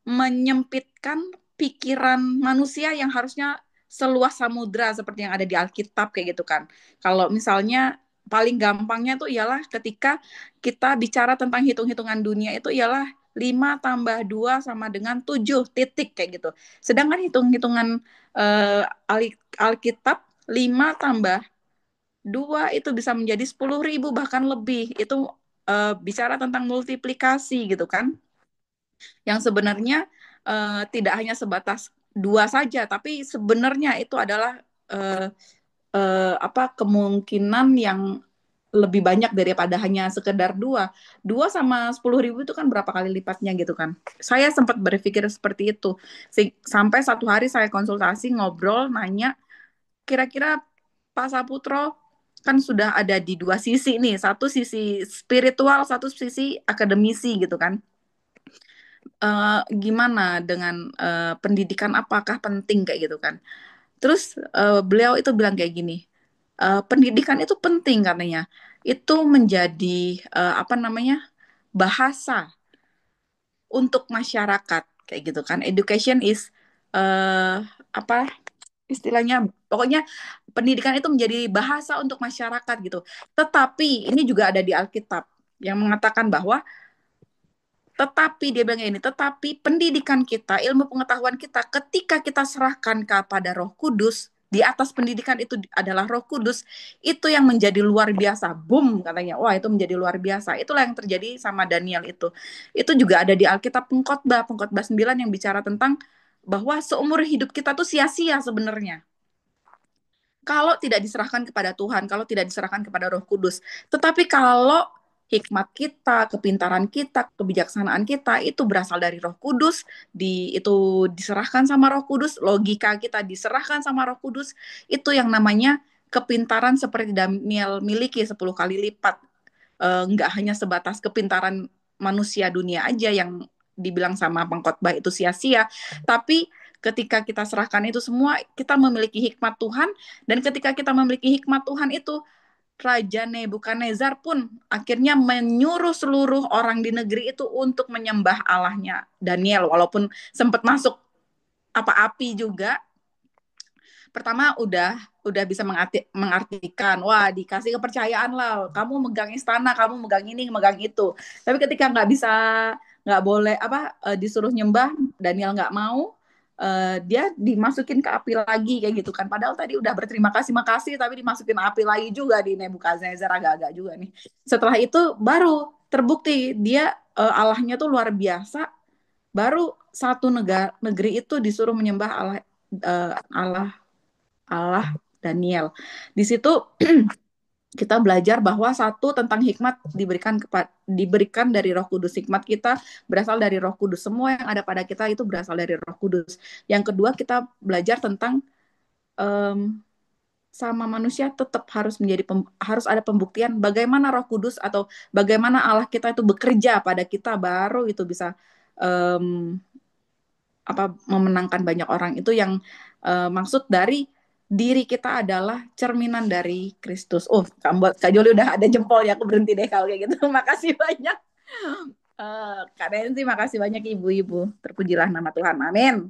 menyempitkan pikiran manusia yang harusnya seluas samudra seperti yang ada di Alkitab kayak gitu kan. Kalau misalnya paling gampangnya tuh ialah ketika kita bicara tentang hitung-hitungan dunia itu ialah 5 tambah 2 sama dengan 7 titik kayak gitu. Sedangkan hitung-hitungan Alkitab 5 tambah 2 itu bisa menjadi 10.000 bahkan lebih. Itu bicara tentang multiplikasi gitu kan. Yang sebenarnya tidak hanya sebatas 2 saja, tapi sebenarnya itu adalah kemungkinan yang lebih banyak daripada hanya sekedar 2. 2 sama 10.000 itu kan berapa kali lipatnya gitu kan. Saya sempat berpikir seperti itu. Sampai satu hari saya konsultasi, ngobrol, nanya, kira-kira Pak Saputro kan sudah ada di 2 sisi nih. Satu sisi spiritual, satu sisi akademisi gitu kan. Gimana dengan pendidikan, apakah penting kayak gitu kan. Terus beliau itu bilang kayak gini, pendidikan itu penting katanya. Itu menjadi bahasa untuk masyarakat kayak gitu kan. Education is istilahnya, pokoknya pendidikan itu menjadi bahasa untuk masyarakat gitu. Tetapi ini juga ada di Alkitab yang mengatakan bahwa dia bilang ini, tetapi pendidikan kita, ilmu pengetahuan kita, ketika kita serahkan kepada Roh Kudus, di atas pendidikan itu adalah Roh Kudus, itu yang menjadi luar biasa. Boom, katanya. Wah, itu menjadi luar biasa. Itulah yang terjadi sama Daniel itu. Itu juga ada di Alkitab Pengkhotbah 9 yang bicara tentang bahwa seumur hidup kita tuh sia-sia sebenarnya. Kalau tidak diserahkan kepada Tuhan, kalau tidak diserahkan kepada Roh Kudus. Tetapi kalau hikmat kita, kepintaran kita, kebijaksanaan kita itu berasal dari Roh Kudus, itu diserahkan sama Roh Kudus, logika kita diserahkan sama Roh Kudus, itu yang namanya kepintaran seperti Daniel miliki 10 kali lipat. Nggak hanya sebatas kepintaran manusia dunia aja yang dibilang sama pengkhotbah itu sia-sia, tapi ketika kita serahkan itu semua, kita memiliki hikmat Tuhan, dan ketika kita memiliki hikmat Tuhan itu, Raja Nebukadnezar pun akhirnya menyuruh seluruh orang di negeri itu untuk menyembah Allahnya Daniel, walaupun sempat masuk api juga. Pertama udah bisa mengartikan, wah dikasih kepercayaan lah, kamu megang istana, kamu megang ini, megang itu. Tapi ketika nggak boleh disuruh nyembah, Daniel nggak mau, dia dimasukin ke api lagi kayak gitu kan. Padahal tadi udah berterima kasih, tapi dimasukin api lagi juga di Nebukadnezar, agak-agak juga nih. Setelah itu baru terbukti dia Allahnya tuh luar biasa. Baru satu negeri itu disuruh menyembah Allah Daniel. Di situ kita belajar bahwa satu tentang hikmat diberikan dari Roh Kudus. Hikmat kita berasal dari Roh Kudus. Semua yang ada pada kita itu berasal dari Roh Kudus. Yang kedua, kita belajar tentang sama manusia tetap harus harus ada pembuktian bagaimana Roh Kudus atau bagaimana Allah kita itu bekerja pada kita, baru itu bisa memenangkan banyak orang. Itu yang maksud dari diri kita adalah cerminan dari Kristus. Oh, Kak Joli udah ada jempol ya, aku berhenti deh kalau kayak gitu. Makasih banyak. Kak Nancy, makasih banyak ibu-ibu. Terpujilah nama Tuhan. Amin.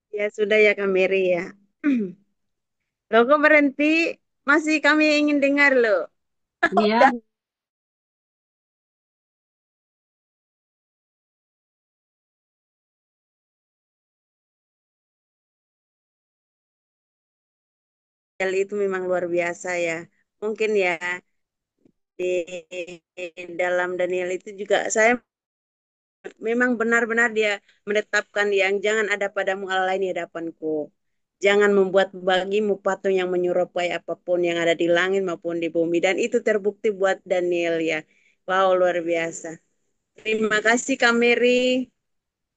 Ya sudah ya Kak Mary ya. Loh kok berhenti? Masih kami ingin dengar loh. Iya. Itu memang luar biasa ya. Mungkin ya di dalam Daniel itu juga saya memang benar-benar dia menetapkan yang jangan ada padamu Allah lain di hadapanku. Jangan membuat bagimu patung yang menyerupai apapun yang ada di langit maupun di bumi. Dan itu terbukti buat Daniel ya. Wow, luar biasa. Terima kasih Kak Mary.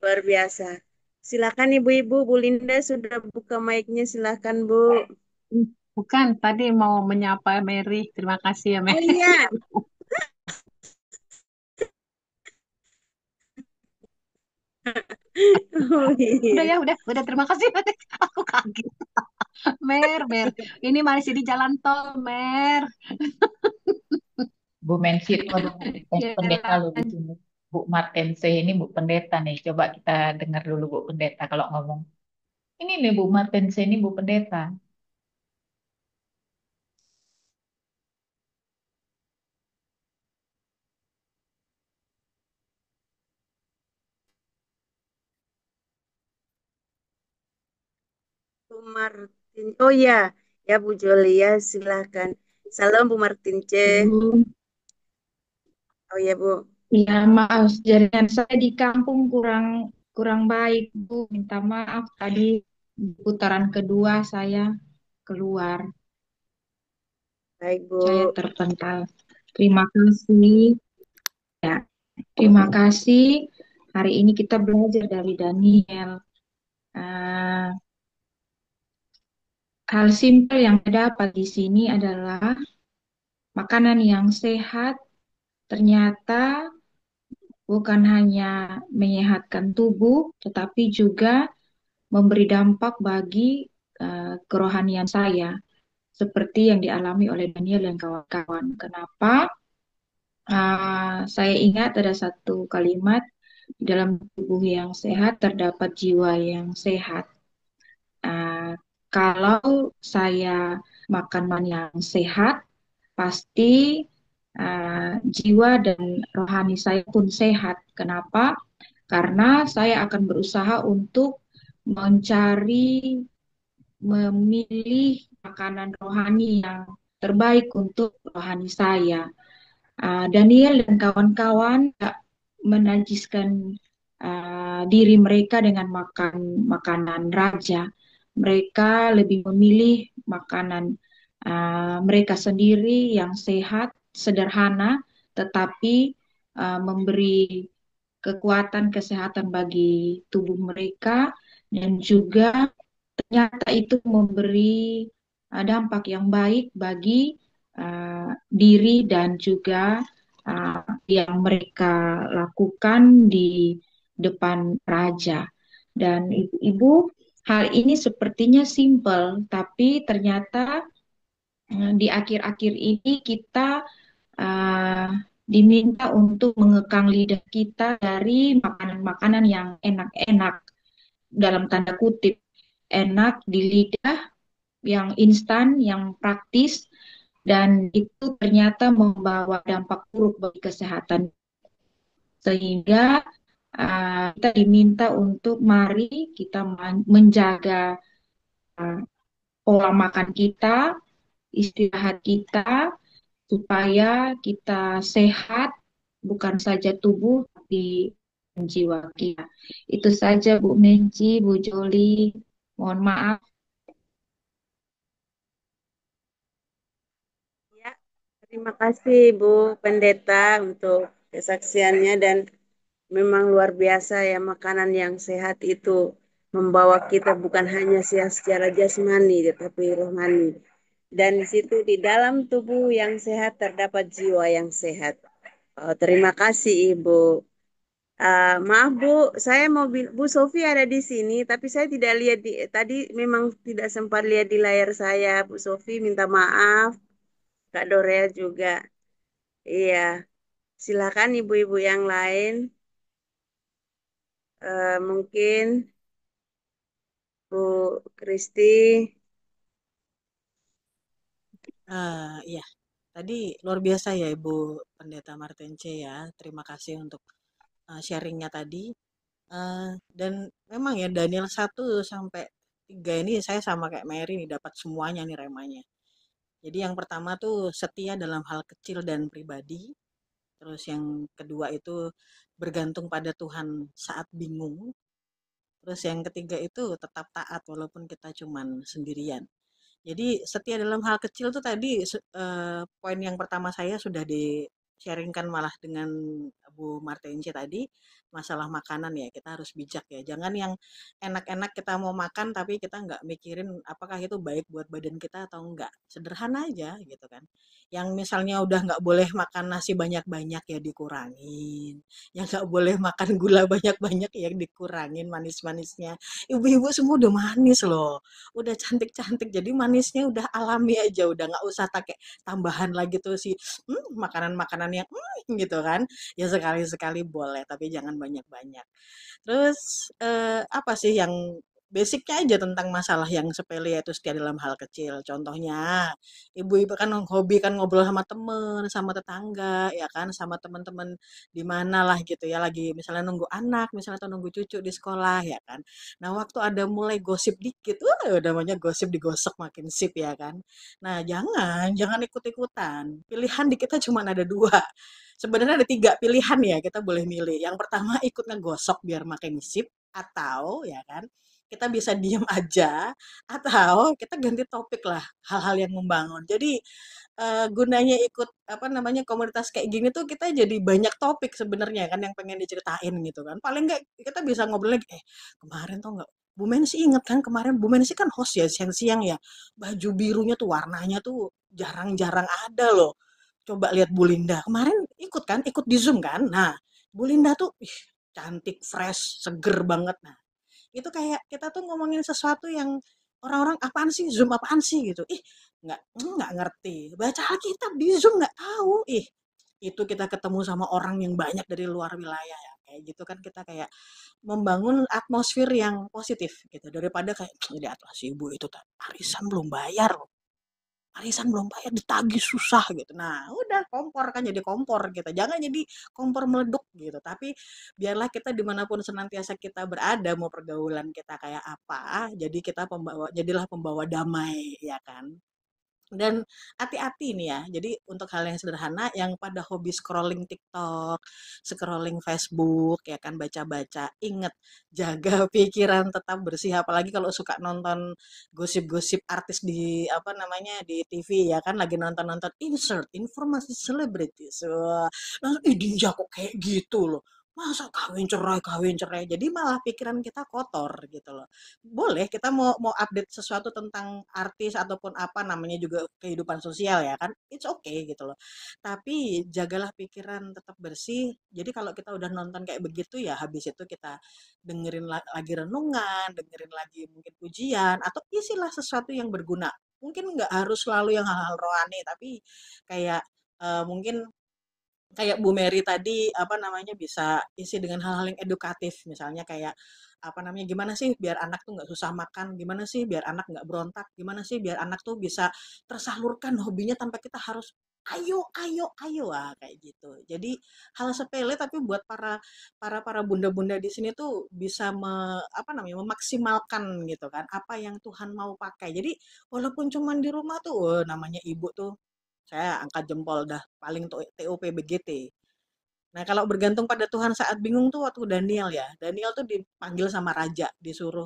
Luar biasa. Silakan ibu-ibu, Bu Linda sudah buka mic-nya, silakan Bu. Bukan, tadi mau menyapa Mary. Terima kasih ya, Mary. Oh iya. Oh, iya. Udah terima kasih. Aku kaget. Mer. Ini masih di jalan tol, Mer. Bu Mensi itu ada pendeta loh di sini. Bu Martense ini Bu Pendeta nih. Coba kita dengar dulu Bu Pendeta kalau ngomong. Ini nih Bu Martense ini Bu Pendeta. Bu Martin. Oh ya, ya Bu Jolia, silakan. Salam Bu Martin C. Oh ya Bu. Ya, maaf, jaringan saya di kampung kurang baik, Bu. Minta maaf tadi di putaran kedua saya keluar. Baik, Bu. Saya terpental. Terima kasih. Ya, terima kasih. Hari ini kita belajar dari Daniel. Hal simpel yang dapat di sini adalah makanan yang sehat ternyata bukan hanya menyehatkan tubuh, tetapi juga memberi dampak bagi kerohanian saya, seperti yang dialami oleh Daniel dan kawan-kawan. Kenapa? Saya ingat ada satu kalimat, di dalam tubuh yang sehat terdapat jiwa yang sehat. Kalau saya makan yang sehat, pasti jiwa dan rohani saya pun sehat. Kenapa? Karena saya akan berusaha untuk memilih makanan rohani yang terbaik untuk rohani saya. Daniel dan kawan-kawan menajiskan diri mereka dengan makan makanan raja. Mereka lebih memilih makanan mereka sendiri yang sehat, sederhana, tetapi memberi kekuatan kesehatan bagi tubuh mereka, dan juga ternyata itu memberi dampak yang baik bagi diri dan juga yang mereka lakukan di depan raja. Dan ibu-ibu, hal ini sepertinya simpel, tapi ternyata di akhir-akhir ini kita diminta untuk mengekang lidah kita dari makanan-makanan yang enak-enak, dalam tanda kutip, enak di lidah, yang instan, yang praktis, dan itu ternyata membawa dampak buruk bagi kesehatan. Sehingga kita diminta untuk mari kita menjaga pola makan kita, istirahat kita supaya kita sehat, bukan saja tubuh, tapi jiwa kita. Itu saja Bu Menci, Bu Joli. Mohon maaf. Ya, terima kasih Bu Pendeta untuk kesaksiannya dan memang luar biasa ya makanan yang sehat itu membawa kita bukan hanya sehat secara jasmani tetapi rohani. Dan di situ di dalam tubuh yang sehat terdapat jiwa yang sehat. Oh, terima kasih Ibu. Maaf Bu, saya mau Bu Sofi ada di sini, tapi saya tidak lihat tadi memang tidak sempat lihat di layar saya. Bu Sofi minta maaf, Kak Dorea juga. Iya, silakan ibu-ibu yang lain. Mungkin Bu Kristi. Iya, tadi luar biasa ya Ibu Pendeta Martence ya. Terima kasih untuk sharingnya tadi. Dan memang ya Daniel 1 sampai 3 ini saya sama kayak Mary nih dapat semuanya nih remanya. Jadi yang pertama tuh setia dalam hal kecil dan pribadi. Terus yang kedua itu bergantung pada Tuhan saat bingung. Terus yang ketiga itu tetap taat walaupun kita cuman sendirian. Jadi setia dalam hal kecil tuh tadi poin yang pertama saya sudah di-sharingkan malah dengan Bu Martence tadi, masalah makanan ya, kita harus bijak ya. Jangan yang enak-enak kita mau makan tapi kita nggak mikirin apakah itu baik buat badan kita atau enggak. Sederhana aja gitu kan. Yang misalnya udah nggak boleh makan nasi banyak-banyak ya dikurangin. Yang nggak boleh makan gula banyak-banyak ya dikurangin manis-manisnya. Ibu-ibu semua udah manis loh, udah cantik-cantik, jadi manisnya udah alami aja, udah nggak usah pakai tambahan lagi tuh si makanan-makanan yang gitu kan. Ya sekali-sekali boleh, tapi jangan banyak-banyak. Terus apa sih yang basicnya aja tentang masalah yang sepele yaitu setia dalam hal kecil. Contohnya, ibu-ibu kan hobi kan ngobrol sama temen, sama tetangga, ya kan, sama teman-teman di mana lah gitu ya, lagi misalnya nunggu anak, misalnya atau nunggu cucu di sekolah, ya kan. Nah, waktu ada mulai gosip dikit, wah namanya gosip digosok makin sip ya kan. Nah, jangan ikut-ikutan. Pilihan di kita cuma ada dua. Sebenarnya ada tiga pilihan ya, kita boleh milih. Yang pertama ikut ngegosok biar makin sip, atau ya kan, kita bisa diem aja, atau kita ganti topik lah, hal-hal yang membangun. Jadi gunanya ikut apa namanya komunitas kayak gini tuh kita jadi banyak topik sebenarnya kan yang pengen diceritain gitu kan. Paling nggak kita bisa ngobrol lagi, kemarin tau nggak, Bu Mensi inget kan kemarin Bu Mensi kan host ya siang-siang ya, baju birunya tuh warnanya tuh jarang-jarang ada loh. Coba lihat Bu Linda kemarin ikut kan, ikut di Zoom kan. Nah, Bu Linda tuh cantik, fresh, seger banget. Nah, itu kayak kita tuh ngomongin sesuatu yang orang-orang apaan sih Zoom apaan sih gitu. Nggak ngerti. Baca Alkitab di Zoom nggak tahu. Itu kita ketemu sama orang yang banyak dari luar wilayah ya. Kayak gitu kan kita kayak membangun atmosfer yang positif gitu daripada kayak lihat lah si ibu itu arisan belum bayar loh. Arisan belum bayar ditagih susah gitu. Nah, udah kompor kan jadi kompor gitu. Jangan jadi kompor meleduk gitu. Tapi biarlah kita dimanapun senantiasa kita berada, mau pergaulan kita kayak apa, jadi kita jadilah pembawa damai ya kan. Dan hati-hati nih ya. Jadi untuk hal yang sederhana yang pada hobi scrolling TikTok, scrolling Facebook ya kan baca-baca, inget jaga pikiran tetap bersih apalagi kalau suka nonton gosip-gosip artis di apa namanya di TV ya kan lagi nonton-nonton insert informasi selebritis. Wah, langsung ih dia kok kayak gitu loh. Masa kawin cerai jadi malah pikiran kita kotor gitu loh. Boleh kita mau update sesuatu tentang artis ataupun apa namanya juga kehidupan sosial ya kan, it's okay gitu loh. Tapi jagalah pikiran tetap bersih. Jadi kalau kita udah nonton kayak begitu ya habis itu kita dengerin lagi renungan, dengerin lagi mungkin pujian atau isilah sesuatu yang berguna. Mungkin nggak harus selalu yang hal-hal rohani tapi kayak mungkin kayak Bu Mary tadi apa namanya bisa isi dengan hal-hal yang edukatif misalnya kayak apa namanya gimana sih biar anak tuh nggak susah makan, gimana sih biar anak nggak berontak, gimana sih biar anak tuh bisa tersalurkan hobinya tanpa kita harus ayo, ayo, ayo, kayak gitu. Jadi hal sepele tapi buat para bunda-bunda di sini tuh bisa memaksimalkan gitu kan apa yang Tuhan mau pakai. Jadi walaupun cuman di rumah tuh, namanya ibu tuh saya angkat jempol dah paling tuh TOP BGT. Nah, kalau bergantung pada Tuhan saat bingung tuh waktu Daniel ya. Daniel tuh dipanggil sama raja, disuruh,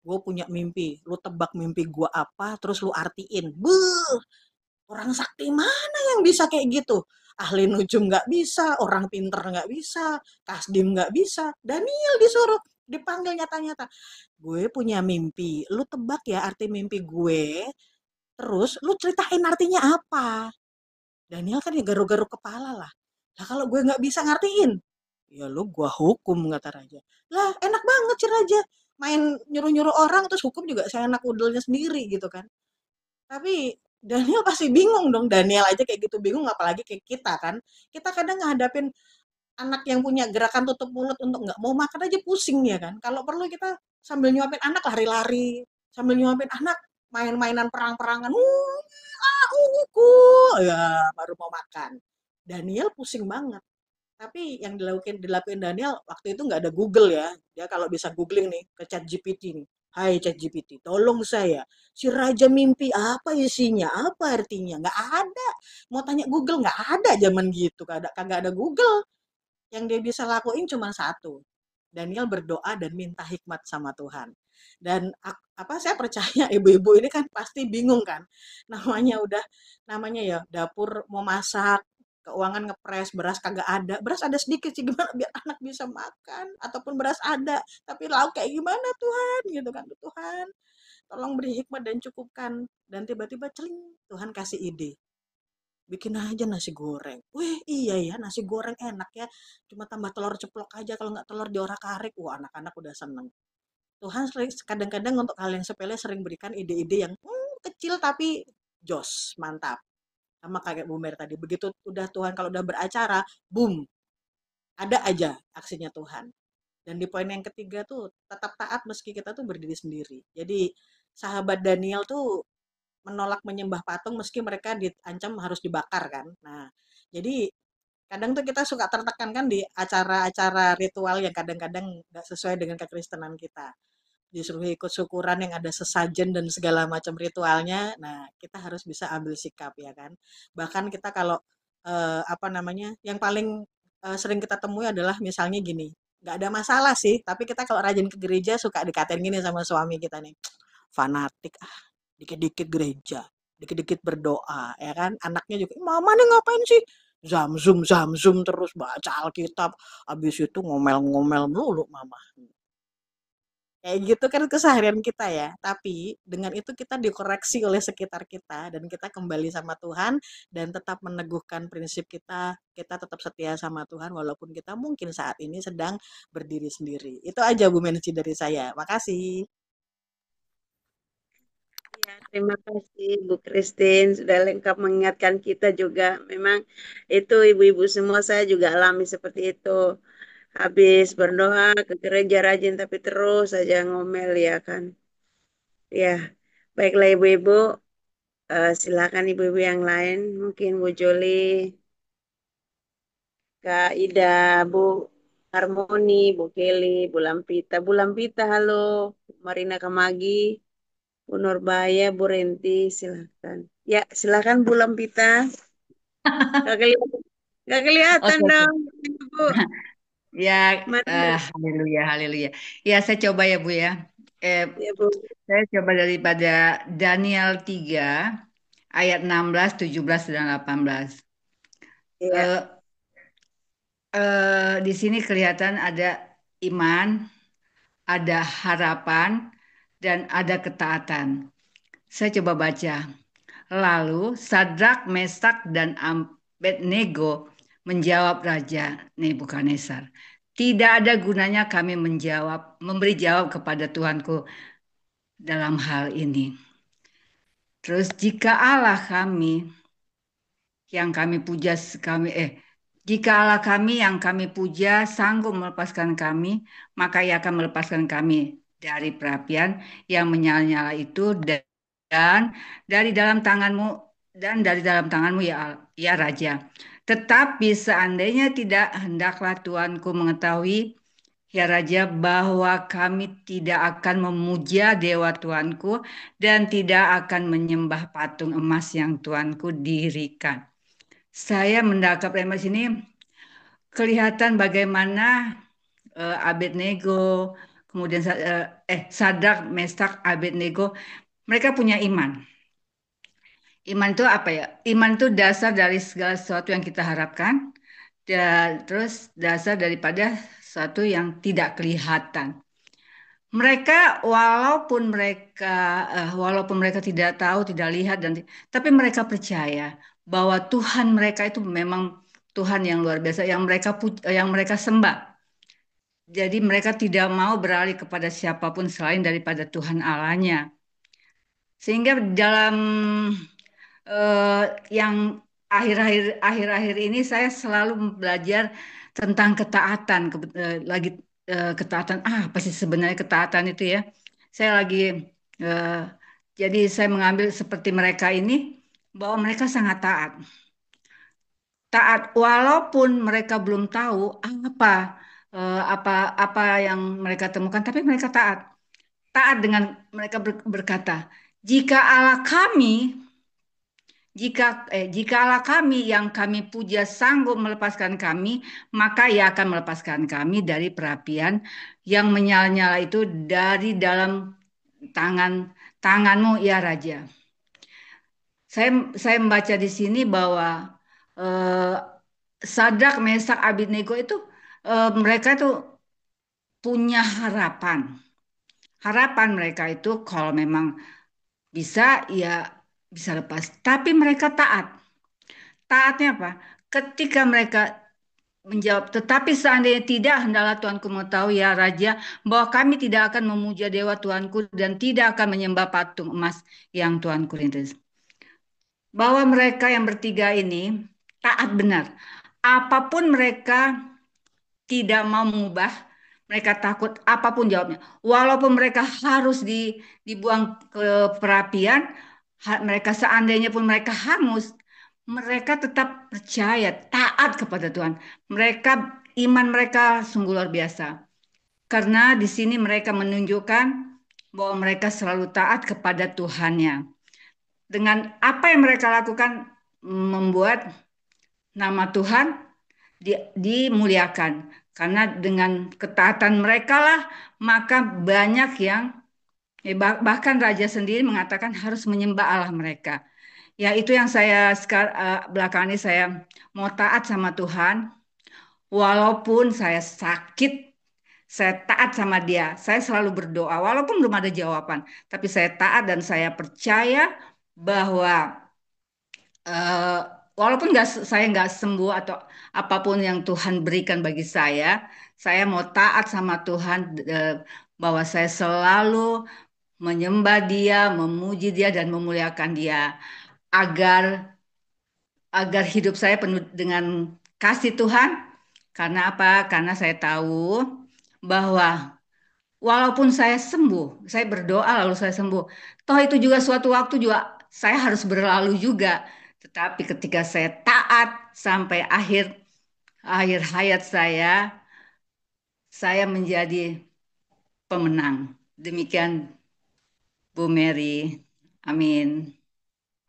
gue punya mimpi, lu tebak mimpi gue apa, terus lu artiin. Buh, orang sakti mana yang bisa kayak gitu? Ahli nujum nggak bisa, orang pinter nggak bisa, kasdim nggak bisa. Daniel disuruh, dipanggil nyata-nyata. Gue punya mimpi, lu tebak ya arti mimpi gue, terus lu ceritain artinya apa. Daniel kan ya garuk-garuk kepala lah. Lah kalau gue nggak bisa ngertiin, ya lu gua hukum kata raja. Lah enak banget sih raja. Main nyuruh-nyuruh orang terus hukum juga saya enak udelnya sendiri gitu kan. Tapi Daniel pasti bingung dong. Daniel aja kayak gitu bingung apalagi kayak kita kan. Kita kadang ngadapin anak yang punya gerakan tutup mulut untuk nggak mau makan aja pusing ya kan. Kalau perlu kita sambil nyuapin anak lari-lari, sambil nyuapin anak main-mainan perang-perangan. Ya baru mau makan. Daniel pusing banget. Tapi yang dilakuin Daniel waktu itu nggak ada Google ya. Dia kalau bisa googling nih ke ChatGPT nih. Hai ChatGPT, tolong saya. Si Raja Mimpi apa isinya? Apa artinya? Nggak ada. Mau tanya Google nggak ada zaman gitu. Kagak ada Google. Yang dia bisa lakuin cuma satu. Daniel berdoa dan minta hikmat sama Tuhan. Dan saya percaya ibu-ibu ini kan pasti bingung kan. Namanya ya dapur mau masak, keuangan ngepres, beras kagak ada. Beras ada sedikit sih gimana biar anak bisa makan ataupun beras ada, tapi lauk kayak gimana Tuhan gitu kan. Tuhan, tolong beri hikmat dan cukupkan. Dan tiba-tiba celing, Tuhan kasih ide. Bikin aja nasi goreng. Wih, iya ya, nasi goreng enak ya. Cuma tambah telur ceplok aja, kalau nggak telur diorak-arik. Wah, anak-anak udah seneng. Tuhan kadang-kadang untuk hal yang sepele sering berikan ide-ide yang kecil tapi jos, mantap. Sama kayak Bu Mer tadi. Begitu udah Tuhan kalau udah beracara, boom, ada aja aksinya Tuhan. Dan di poin yang ketiga tuh tetap taat meski kita tuh berdiri sendiri. Jadi sahabat Daniel tuh menolak menyembah patung meski mereka diancam harus dibakar kan. Nah, jadi kadang tuh kita suka tertekan kan di acara-acara ritual yang kadang-kadang nggak sesuai dengan kekristenan kita. Disuruh ikut syukuran yang ada sesajen dan segala macam ritualnya. Nah, kita harus bisa ambil sikap ya kan. Bahkan kita kalau yang paling sering kita temui adalah misalnya gini, nggak ada masalah sih, tapi kita kalau rajin ke gereja suka dikatain gini sama suami kita nih, fanatik dikit-dikit gereja, dikit-dikit berdoa, ya kan? Anaknya juga, mama nih ngapain sih? Zamzum terus baca Alkitab, habis itu ngomel-ngomel melulu mama. Kayak gitu kan keseharian kita ya. Tapi dengan itu kita dikoreksi oleh sekitar kita dan kita kembali sama Tuhan dan tetap meneguhkan prinsip kita, kita tetap setia sama Tuhan walaupun kita mungkin saat ini sedang berdiri sendiri. Itu aja Bu Menci dari saya. Makasih. Ya, terima kasih Bu Christine sudah lengkap mengingatkan kita juga. Memang itu ibu-ibu semua saya juga alami seperti itu. Habis berdoa ke gereja rajin tapi terus saja ngomel ya kan. Ya, baiklah ibu-ibu. Silakan ibu-ibu yang lain. Mungkin Bu Joli, Kak Ida, Bu Harmoni, Bu Kelly, Bu Lampita, halo. Marina Kamagi. Bu Nurbaya, Bu Renti, silakan. Ya, silakan Bu Lampita. Gak kelihatan, gak kelihatan Oke, dong, Bu. ya, Mana? haleluya, haleluya. Ya, saya coba ya, Bu ya. Ya, Bu. Saya coba daripada Daniel 3 ayat 16, 17 dan 18. Ya. Di sini kelihatan ada iman, ada harapan, dan ada ketaatan. Saya coba baca. Lalu Sadrak, Mesak, dan Abednego menjawab Raja Nebukadnezar, tidak ada gunanya kami memberi jawab kepada Tuhanku dalam hal ini. Terus jika Allah kami yang kami puja jika Allah kami yang kami puja sanggup melepaskan kami, maka Ia akan melepaskan kami dari perapian yang menyala-nyala itu dan dari dalam tanganmu dan dari dalam tanganmu ya Raja. Tetapi seandainya tidak, hendaklah Tuanku mengetahui, ya Raja, bahwa kami tidak akan memuja dewa Tuanku dan tidak akan menyembah patung emas yang Tuanku dirikan. Saya mendakap dari sini kelihatan bagaimana Abednego, kemudian Sadrak, Mesak, Abednego, mereka punya iman. Iman itu apa ya? Iman itu dasar dari segala sesuatu yang kita harapkan, dan terus dasar daripada sesuatu yang tidak kelihatan. Mereka walaupun mereka tidak tahu, tidak lihat tapi mereka percaya bahwa Tuhan mereka itu memang Tuhan yang luar biasa yang mereka sembah. Jadi mereka tidak mau beralih kepada siapapun selain daripada Tuhan Allahnya. Sehingga dalam yang akhir-akhir ini saya selalu belajar tentang ketaatan, ketaatan. Apa sih sebenarnya ketaatan itu ya? Saya lagi eh, jadi saya mengambil seperti mereka ini bahwa mereka sangat taat. Taat walaupun mereka belum tahu apa yang mereka temukan, tapi mereka taat. Taat dengan mereka berkata, jika Allah kami jika Allah kami yang kami puja sanggup melepaskan kami, maka Ia akan melepaskan kami dari perapian yang menyala-nyala itu dari dalam tanganmu, ya Raja. Saya membaca di sini bahwa eh, Sadrak, Mesak, Abednego itu mereka tuh punya harapan. Harapan mereka itu kalau memang bisa ya bisa lepas. Tapi mereka taat. Taatnya apa? Ketika mereka menjawab, tetapi seandainya tidak, hendaklah Tuanku mengetahui ya Raja, bahwa kami tidak akan memuja dewa Tuanku dan tidak akan menyembah patung emas yang Tuanku rintis. Bahwa mereka yang bertiga ini taat benar. Apapun mereka tidak mau mengubah, mereka takut apapun jawabnya. Walaupun mereka harus dibuang ke perapian, mereka seandainya pun mereka hangus, mereka tetap percaya, taat kepada Tuhan. Iman mereka sungguh luar biasa. Karena di sini mereka menunjukkan bahwa mereka selalu taat kepada Tuhannya. Dengan apa yang mereka lakukan membuat nama Tuhan dimuliakan. Karena dengan ketaatan mereka lah, maka banyak yang bahkan raja sendiri mengatakan harus menyembah Allah mereka. Ya itu yang saya belakangan ini saya mau taat sama Tuhan. Walaupun saya sakit, saya taat sama Dia. Saya selalu berdoa, walaupun belum ada jawaban. Tapi saya taat dan saya percaya bahwa eh, walaupun saya nggak sembuh atau apapun yang Tuhan berikan bagi saya mau taat sama Tuhan bahwa saya selalu menyembah Dia, memuji Dia dan memuliakan Dia agar agar hidup saya penuh dengan kasih Tuhan. Karena apa? Karena saya tahu bahwa walaupun saya sembuh, saya berdoa lalu saya sembuh. Toh itu juga suatu waktu juga saya harus berlalu juga. Tetapi ketika saya taat sampai akhir akhir hayat saya menjadi pemenang. Demikian Bu Mary. Amin.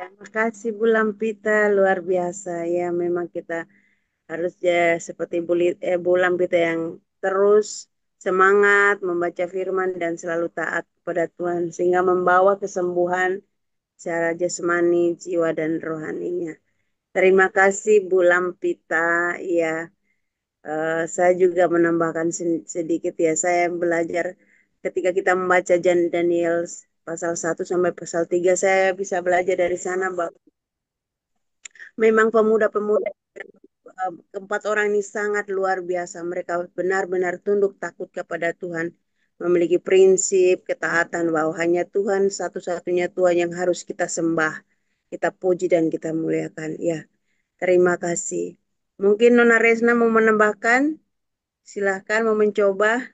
Terima kasih Bu Lampita, luar biasa ya. Memang kita harus ya seperti Bu Lampita yang terus semangat membaca firman dan selalu taat kepada Tuhan sehingga membawa kesembuhan secara jasmani, jiwa dan rohaninya. Terima kasih Bu Lampita. Ya, saya juga menambahkan sedikit ya. Saya belajar ketika kita membaca Daniel pasal 1 sampai pasal 3, saya bisa belajar dari sana bahwa memang pemuda-pemuda keempat orang ini sangat luar biasa. Mereka benar-benar tunduk takut kepada Tuhan, memiliki prinsip ketaatan bahwa hanya Tuhan satu-satunya Tuhan yang harus kita sembah, kita puji dan kita muliakan. Ya, terima kasih. Mungkin Nona Resna mau menambahkan? Silahkan mau mencoba.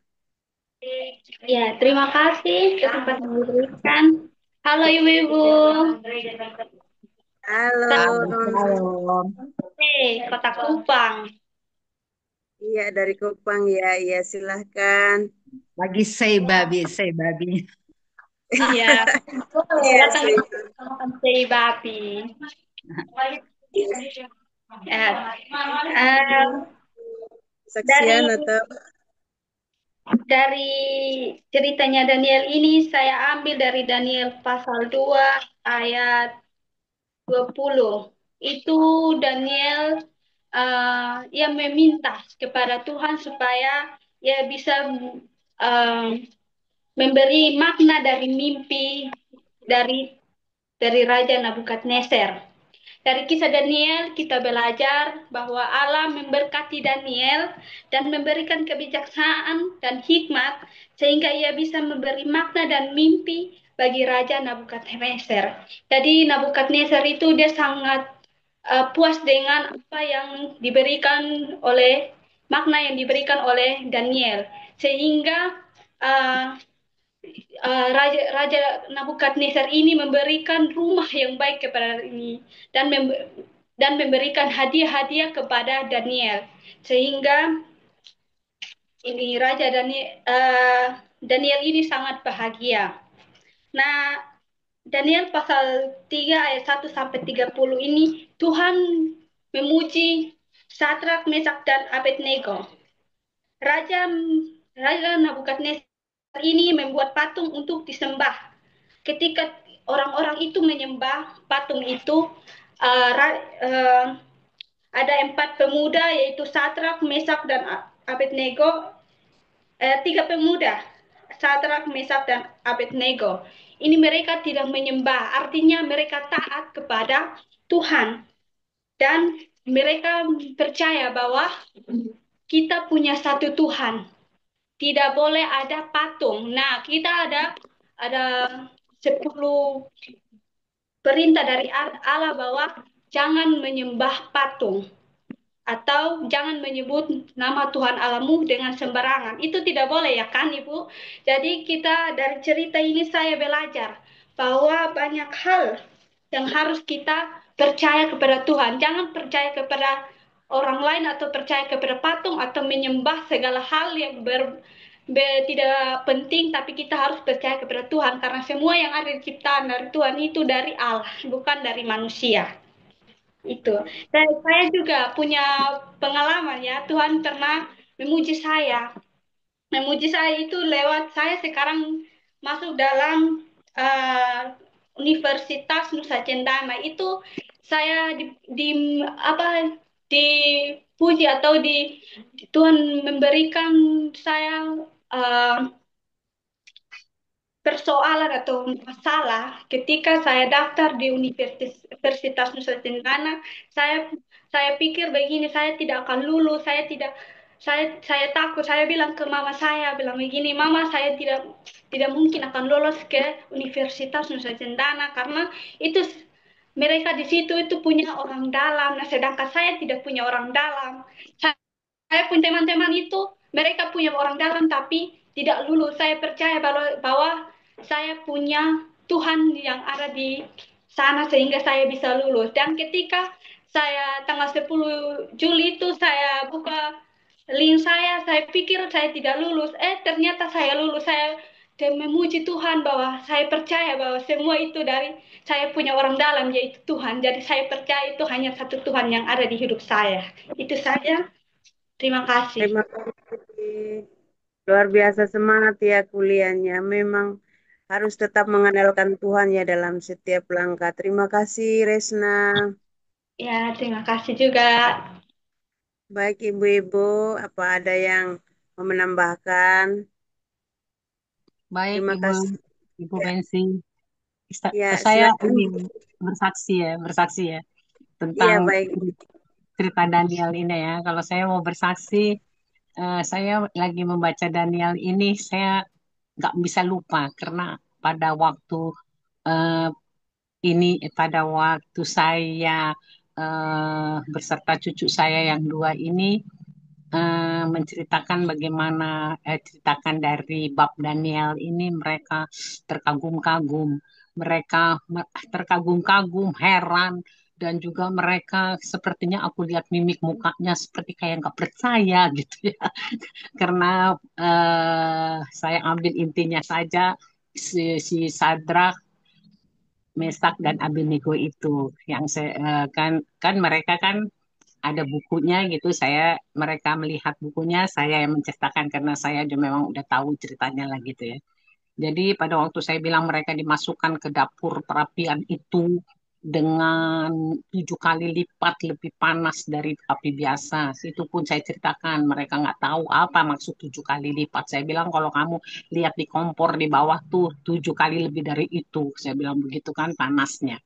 Ya, terima kasih kesempatan diberikan. Halo Ibu-Ibu. Halo, Salam. Kota Kupang. iya dari Kupang ya, iya silahkan. Lagi say babi, say babi. Iya, Iya silakan sih. makan sei babi. Eh, eh, dari Saksian atau dari ceritanya Daniel ini saya ambil dari Daniel pasal 2 ayat 20. Itu Daniel yang meminta kepada Tuhan supaya ia bisa eh, memberi makna dari mimpi dari Raja Nabukadnezar. Dari kisah Daniel kita belajar bahwa Allah memberkati Daniel dan memberikan kebijaksanaan dan hikmat sehingga ia bisa memberi makna dan mimpi bagi Raja Nabukadnezar. Jadi Nabukadnezar itu dia sangat puas dengan apa yang diberikan oleh makna yang diberikan oleh Daniel sehingga uh, Raja Nabukadnezar ini memberikan rumah yang baik kepada ini dan memberikan hadiah-hadiah kepada Daniel sehingga ini Daniel ini sangat bahagia. Nah, Daniel pasal 3 ayat 1 sampai 30 ini Tuhan memuji Sadrak, Mesak dan Abednego. Raja Raja Nabukadnezar ini membuat patung untuk disembah. Ketika orang-orang itu menyembah patung itu, ada 4 pemuda yaitu Sadrak, Mesak dan Abednego. 3 pemuda, Sadrak, Mesak dan Abednego. Ini mereka tidak menyembah, artinya mereka taat kepada Tuhan dan mereka percaya bahwa kita punya satu Tuhan. Tidak boleh ada patung. Nah, kita ada 10 perintah dari Allah bahwa jangan menyembah patung atau jangan menyebut nama Tuhan Allahmu dengan sembarangan. Itu tidak boleh ya kan Ibu? Jadi kita dari cerita ini saya belajar bahwa banyak hal yang harus kita percaya kepada Tuhan. Jangan percaya kepada orang lain atau percaya kepada patung atau menyembah segala hal yang tidak penting, tapi kita harus percaya kepada Tuhan karena semua yang ada di ciptaan dari Tuhan itu dari Allah, bukan dari manusia. Itu. Dan saya juga punya pengalaman ya, Tuhan pernah memuji saya. Memuji saya itu lewat saya sekarang masuk dalam Universitas Nusa Cendana. Itu saya dipuji atau Tuhan memberikan saya persoalan atau masalah ketika saya daftar di Universitas Nusa Tenggara. Saya pikir begini, saya tidak akan lulus, saya takut. Saya bilang ke mama, saya bilang begini, mama, saya tidak mungkin akan lolos ke Universitas Nusa Tenggara karena itu mereka di situ itu punya orang dalam, nah sedangkan saya tidak punya orang dalam. Saya pun teman-teman itu mereka punya orang dalam tapi tidak lulus. Saya percaya bahwa saya punya Tuhan yang ada di sana sehingga saya bisa lulus. Dan ketika saya tanggal 10 Juli itu saya buka link saya pikir saya tidak lulus. Ternyata saya lulus. Saya dan memuji Tuhan bahwa saya percaya bahwa semua itu dari saya punya orang dalam yaitu Tuhan. Jadi saya percaya itu hanya satu Tuhan yang ada di hidup saya. Itu saja. Terima kasih. Terima kasih. Luar biasa semangat ya kuliahnya. Memang harus tetap mengandalkan Tuhan ya dalam setiap langkah. Terima kasih Resna. Ya, terima kasih juga. Baik Ibu-Ibu, apa ada yang mau menambahkan? Baik, Terima kasih. Ibu Ya, Bensi. ya Saya silakan. ingin bersaksi ya Iya tentang baik. cerita Daniel ini ya. Kalau saya mau bersaksi, saya lagi membaca Daniel ini, saya nggak bisa lupa karena pada waktu eh, pada waktu saya beserta cucu saya yang 2 ini, menceritakan bagaimana ceritakan dari bab Daniel ini mereka terkagum-kagum, mereka terkagum-kagum, heran dan juga mereka sepertinya aku lihat mimik mukanya seperti kayak nggak percaya gitu ya. Karena saya ambil intinya saja si Sadrak, Mesak dan Abednego itu yang saya kan mereka kan ada bukunya gitu. Mereka melihat bukunya, saya yang menceritakan karena saya memang udah tahu ceritanya lah gitu ya. Jadi pada waktu saya bilang mereka dimasukkan ke dapur perapian itu dengan 7 kali lipat lebih panas dari api biasa. Itu pun saya ceritakan, mereka nggak tahu apa maksud 7 kali lipat. Saya bilang kalau kamu lihat di kompor di bawah tuh 7 kali lebih dari itu. Saya bilang begitu kan panasnya.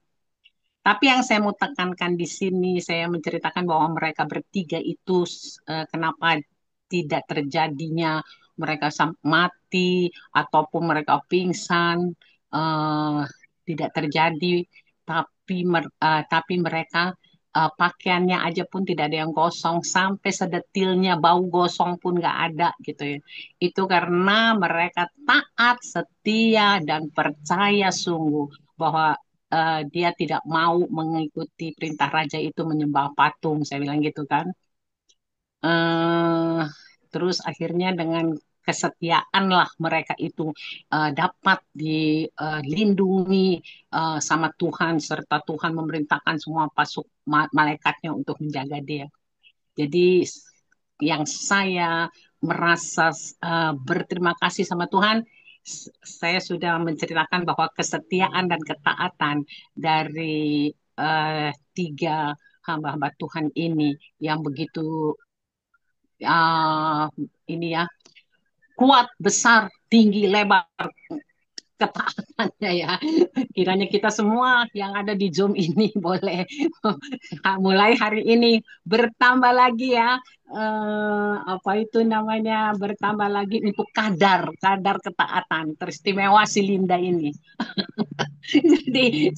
Tapi yang saya mau tekankan di sini, saya menceritakan bahwa mereka bertiga itu kenapa tidak terjadinya mereka mati ataupun mereka pingsan, eh, tidak terjadi. Tapi mereka pakaiannya aja pun tidak ada yang gosong, sampai sedetilnya bau gosong pun nggak ada gitu ya. Itu karena mereka taat, setia, dan percaya sungguh bahwa dia tidak mau mengikuti perintah raja itu menyembah patung, saya bilang gitu kan. eh Terus akhirnya dengan kesetiaan lah mereka itu dapat dilindungi sama Tuhan, serta Tuhan memerintahkan semua malaikatnya untuk menjaga dia. Jadi yang saya merasa berterima kasih sama Tuhan, saya sudah menceritakan bahwa kesetiaan dan ketaatan dari tiga hamba-hamba Tuhan ini yang begitu uh, ini ya, kuat, besar, tinggi, lebar ketaatannya ya. Kiranya kita semua yang ada di Zoom ini boleh mulai hari ini bertambah lagi ya. Apa itu namanya, bertambah lagi untuk kadar ketaatan. Teristimewa si Linda ini. Jadi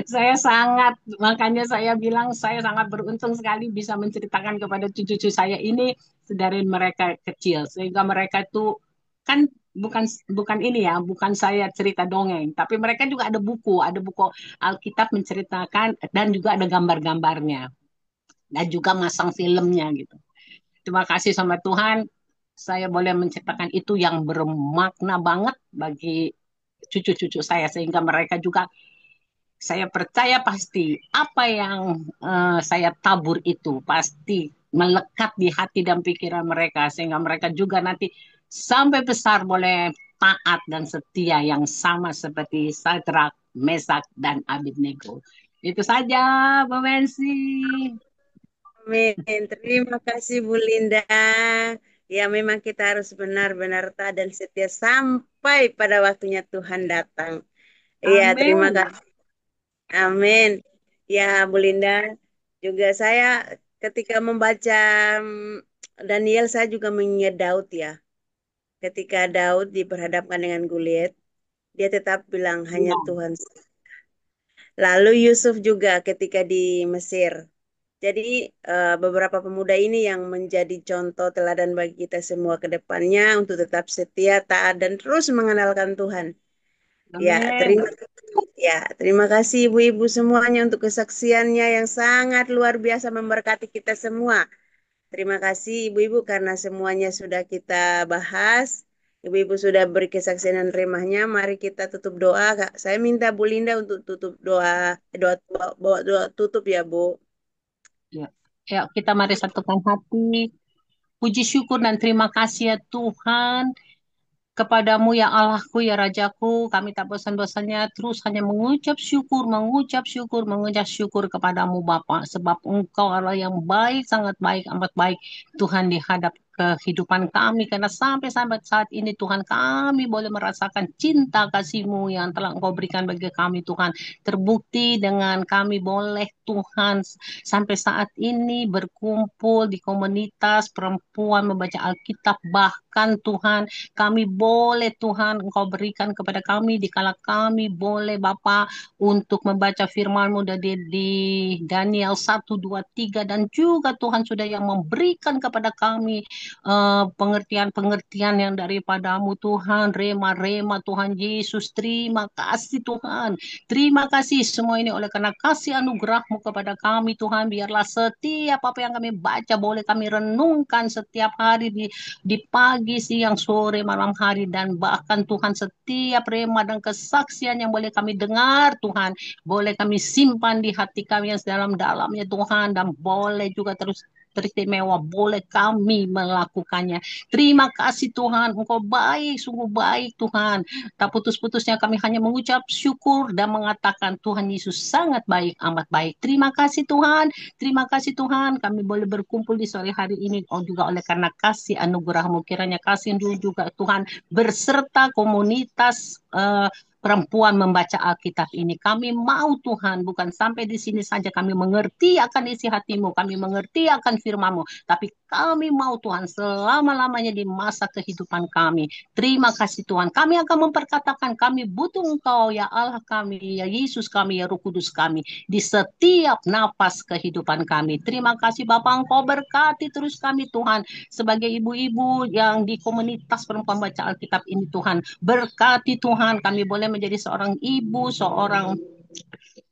saya sangat, makanya saya bilang saya sangat beruntung sekali bisa menceritakan kepada cucu-cucu saya ini dari mereka kecil, sehingga mereka itu kan bukan bukan ini ya, bukan saya cerita dongeng, tapi mereka juga ada buku Alkitab menceritakan dan juga ada gambar-gambarnya dan juga masang filmnya gitu. Terima kasih sama Tuhan, saya boleh menceritakan itu yang bermakna banget bagi cucu-cucu saya, sehingga mereka juga, saya percaya pasti apa yang saya tabur itu pasti melekat di hati dan pikiran mereka, sehingga mereka juga nanti sampai besar boleh taat dan setia yang sama seperti Sadrak, Mesak, dan Abednego. Itu saja, Bu Mensi. Amin. Terima kasih Bu Linda. Ya, memang kita harus benar-benar taat dan setia sampai pada waktunya Tuhan datang. Iya, terima Amin. kasih. Amin. Ya, Bu Linda, juga saya ketika membaca Daniel, saya juga mengingat Daud ya. Ketika Daud diperhadapkan dengan Goliat, dia tetap bilang hanya Ya. Tuhan. Lalu Yusuf juga ketika di Mesir. Jadi beberapa pemuda ini yang menjadi contoh teladan bagi kita semua ke depannya untuk tetap setia, taat, dan terus mengandalkan Tuhan. Ya, Amin. terima kasih ibu-ibu semuanya untuk kesaksiannya yang sangat luar biasa memberkati kita semua. Terima kasih ibu-ibu karena semuanya sudah kita bahas. Ibu-ibu sudah beri kesaksian dan remahnya. Mari kita tutup doa, Kak. Saya minta Bu Linda untuk tutup bawa doa tutup ya, Bu. Ya. Ya, kita mari satukan hati. Puji syukur dan terima kasih ya Tuhan kepadamu ya Allahku ya Rajaku. Kami tak bosan-bosannya terus hanya mengucap syukur kepadamu Bapa. Sebab Engkau Allah yang baik, sangat baik, amat baik Tuhan di kehidupan kami, karena sampai saat ini Tuhan kami boleh merasakan cinta kasih-Mu yang telah Engkau berikan bagi kami Tuhan. Terbukti dengan kami boleh Tuhan sampai saat ini berkumpul di komunitas perempuan membaca Alkitab, bahkan Tuhan kami boleh Tuhan Engkau berikan kepada kami dikala kami boleh Bapa untuk membaca firman-Mu di Daniel 1, 2, 3, dan juga Tuhan sudah yang memberikan kepada kami pengertian-pengertian yang daripadamu Tuhan, rema-rema Tuhan Yesus. Terima kasih Tuhan, terima kasih semua ini oleh karena kasih anugerah-Mu kepada kami Tuhan. Biarlah setiap apa yang kami baca boleh kami renungkan setiap hari di pagi, siang, sore, malam hari, dan bahkan Tuhan setiap rema dan kesaksian yang boleh kami dengar Tuhan, boleh kami simpan di hati kami yang sedalam-dalamnya Tuhan, dan boleh juga terus teristimewa boleh kami melakukannya. Terima kasih Tuhan, Engkau baik, sungguh baik Tuhan. Tak putus-putusnya kami hanya mengucap syukur dan mengatakan Tuhan Yesus sangat baik, amat baik. Terima kasih Tuhan, terima kasih Tuhan. Kami boleh berkumpul di sore hari ini juga oleh karena kasih anugerah-Mu. Kiranya kasih juga Tuhan berserta komunitas perempuan membaca Alkitab ini. Kami mau Tuhan, bukan sampai di sini saja kami mengerti akan isi hati-Mu, kami mengerti akan firman-Mu, tapi kami mau Tuhan selama-lamanya di masa kehidupan kami. Terima kasih Tuhan. Kami akan memperkatakan kami butuh Engkau ya Allah kami, ya Yesus kami, ya Roh Kudus kami di setiap napas kehidupan kami. Terima kasih Bapa, Engkau berkati terus kami Tuhan sebagai ibu-ibu yang di komunitas perempuan baca Alkitab ini Tuhan. Berkati Tuhan, kami boleh menjadi seorang ibu, seorang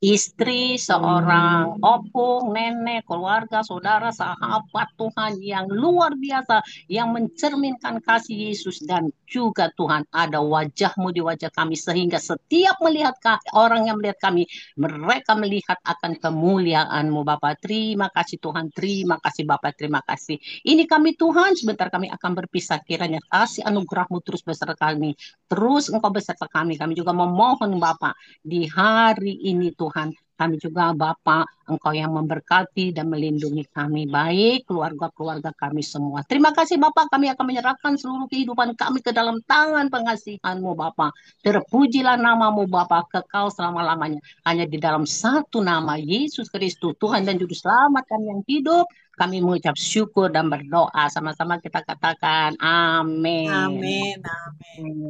istri, seorang opung, nenek, keluarga, saudara, sahabat Tuhan yang luar biasa, yang mencerminkan kasih Yesus, dan juga Tuhan ada wajah-Mu di wajah kami, sehingga setiap melihat orang yang melihat kami, mereka melihat akan kemuliaan-Mu Bapa. Terima kasih Tuhan, terima kasih Bapa, terima kasih. Ini kami Tuhan, sebentar kami akan berpisah, kiranya kasih anugerah-Mu terus beserta kami, terus Engkau beserta kami. Kami juga memohon Bapa di hari ini Tuhan, kami juga Bapa, Engkau yang memberkati dan melindungi kami, baik keluarga-keluarga kami semua. Terima kasih Bapa, kami akan menyerahkan seluruh kehidupan kami ke dalam tangan pengasihan-Mu Bapa. Terpujilah nama-Mu Bapa, kekal selama-lamanya. Hanya di dalam satu nama, Yesus Kristus, Tuhan dan Juru Selamat kami yang hidup, kami mengucap syukur dan berdoa. Sama-sama kita katakan amin. Amin, amin.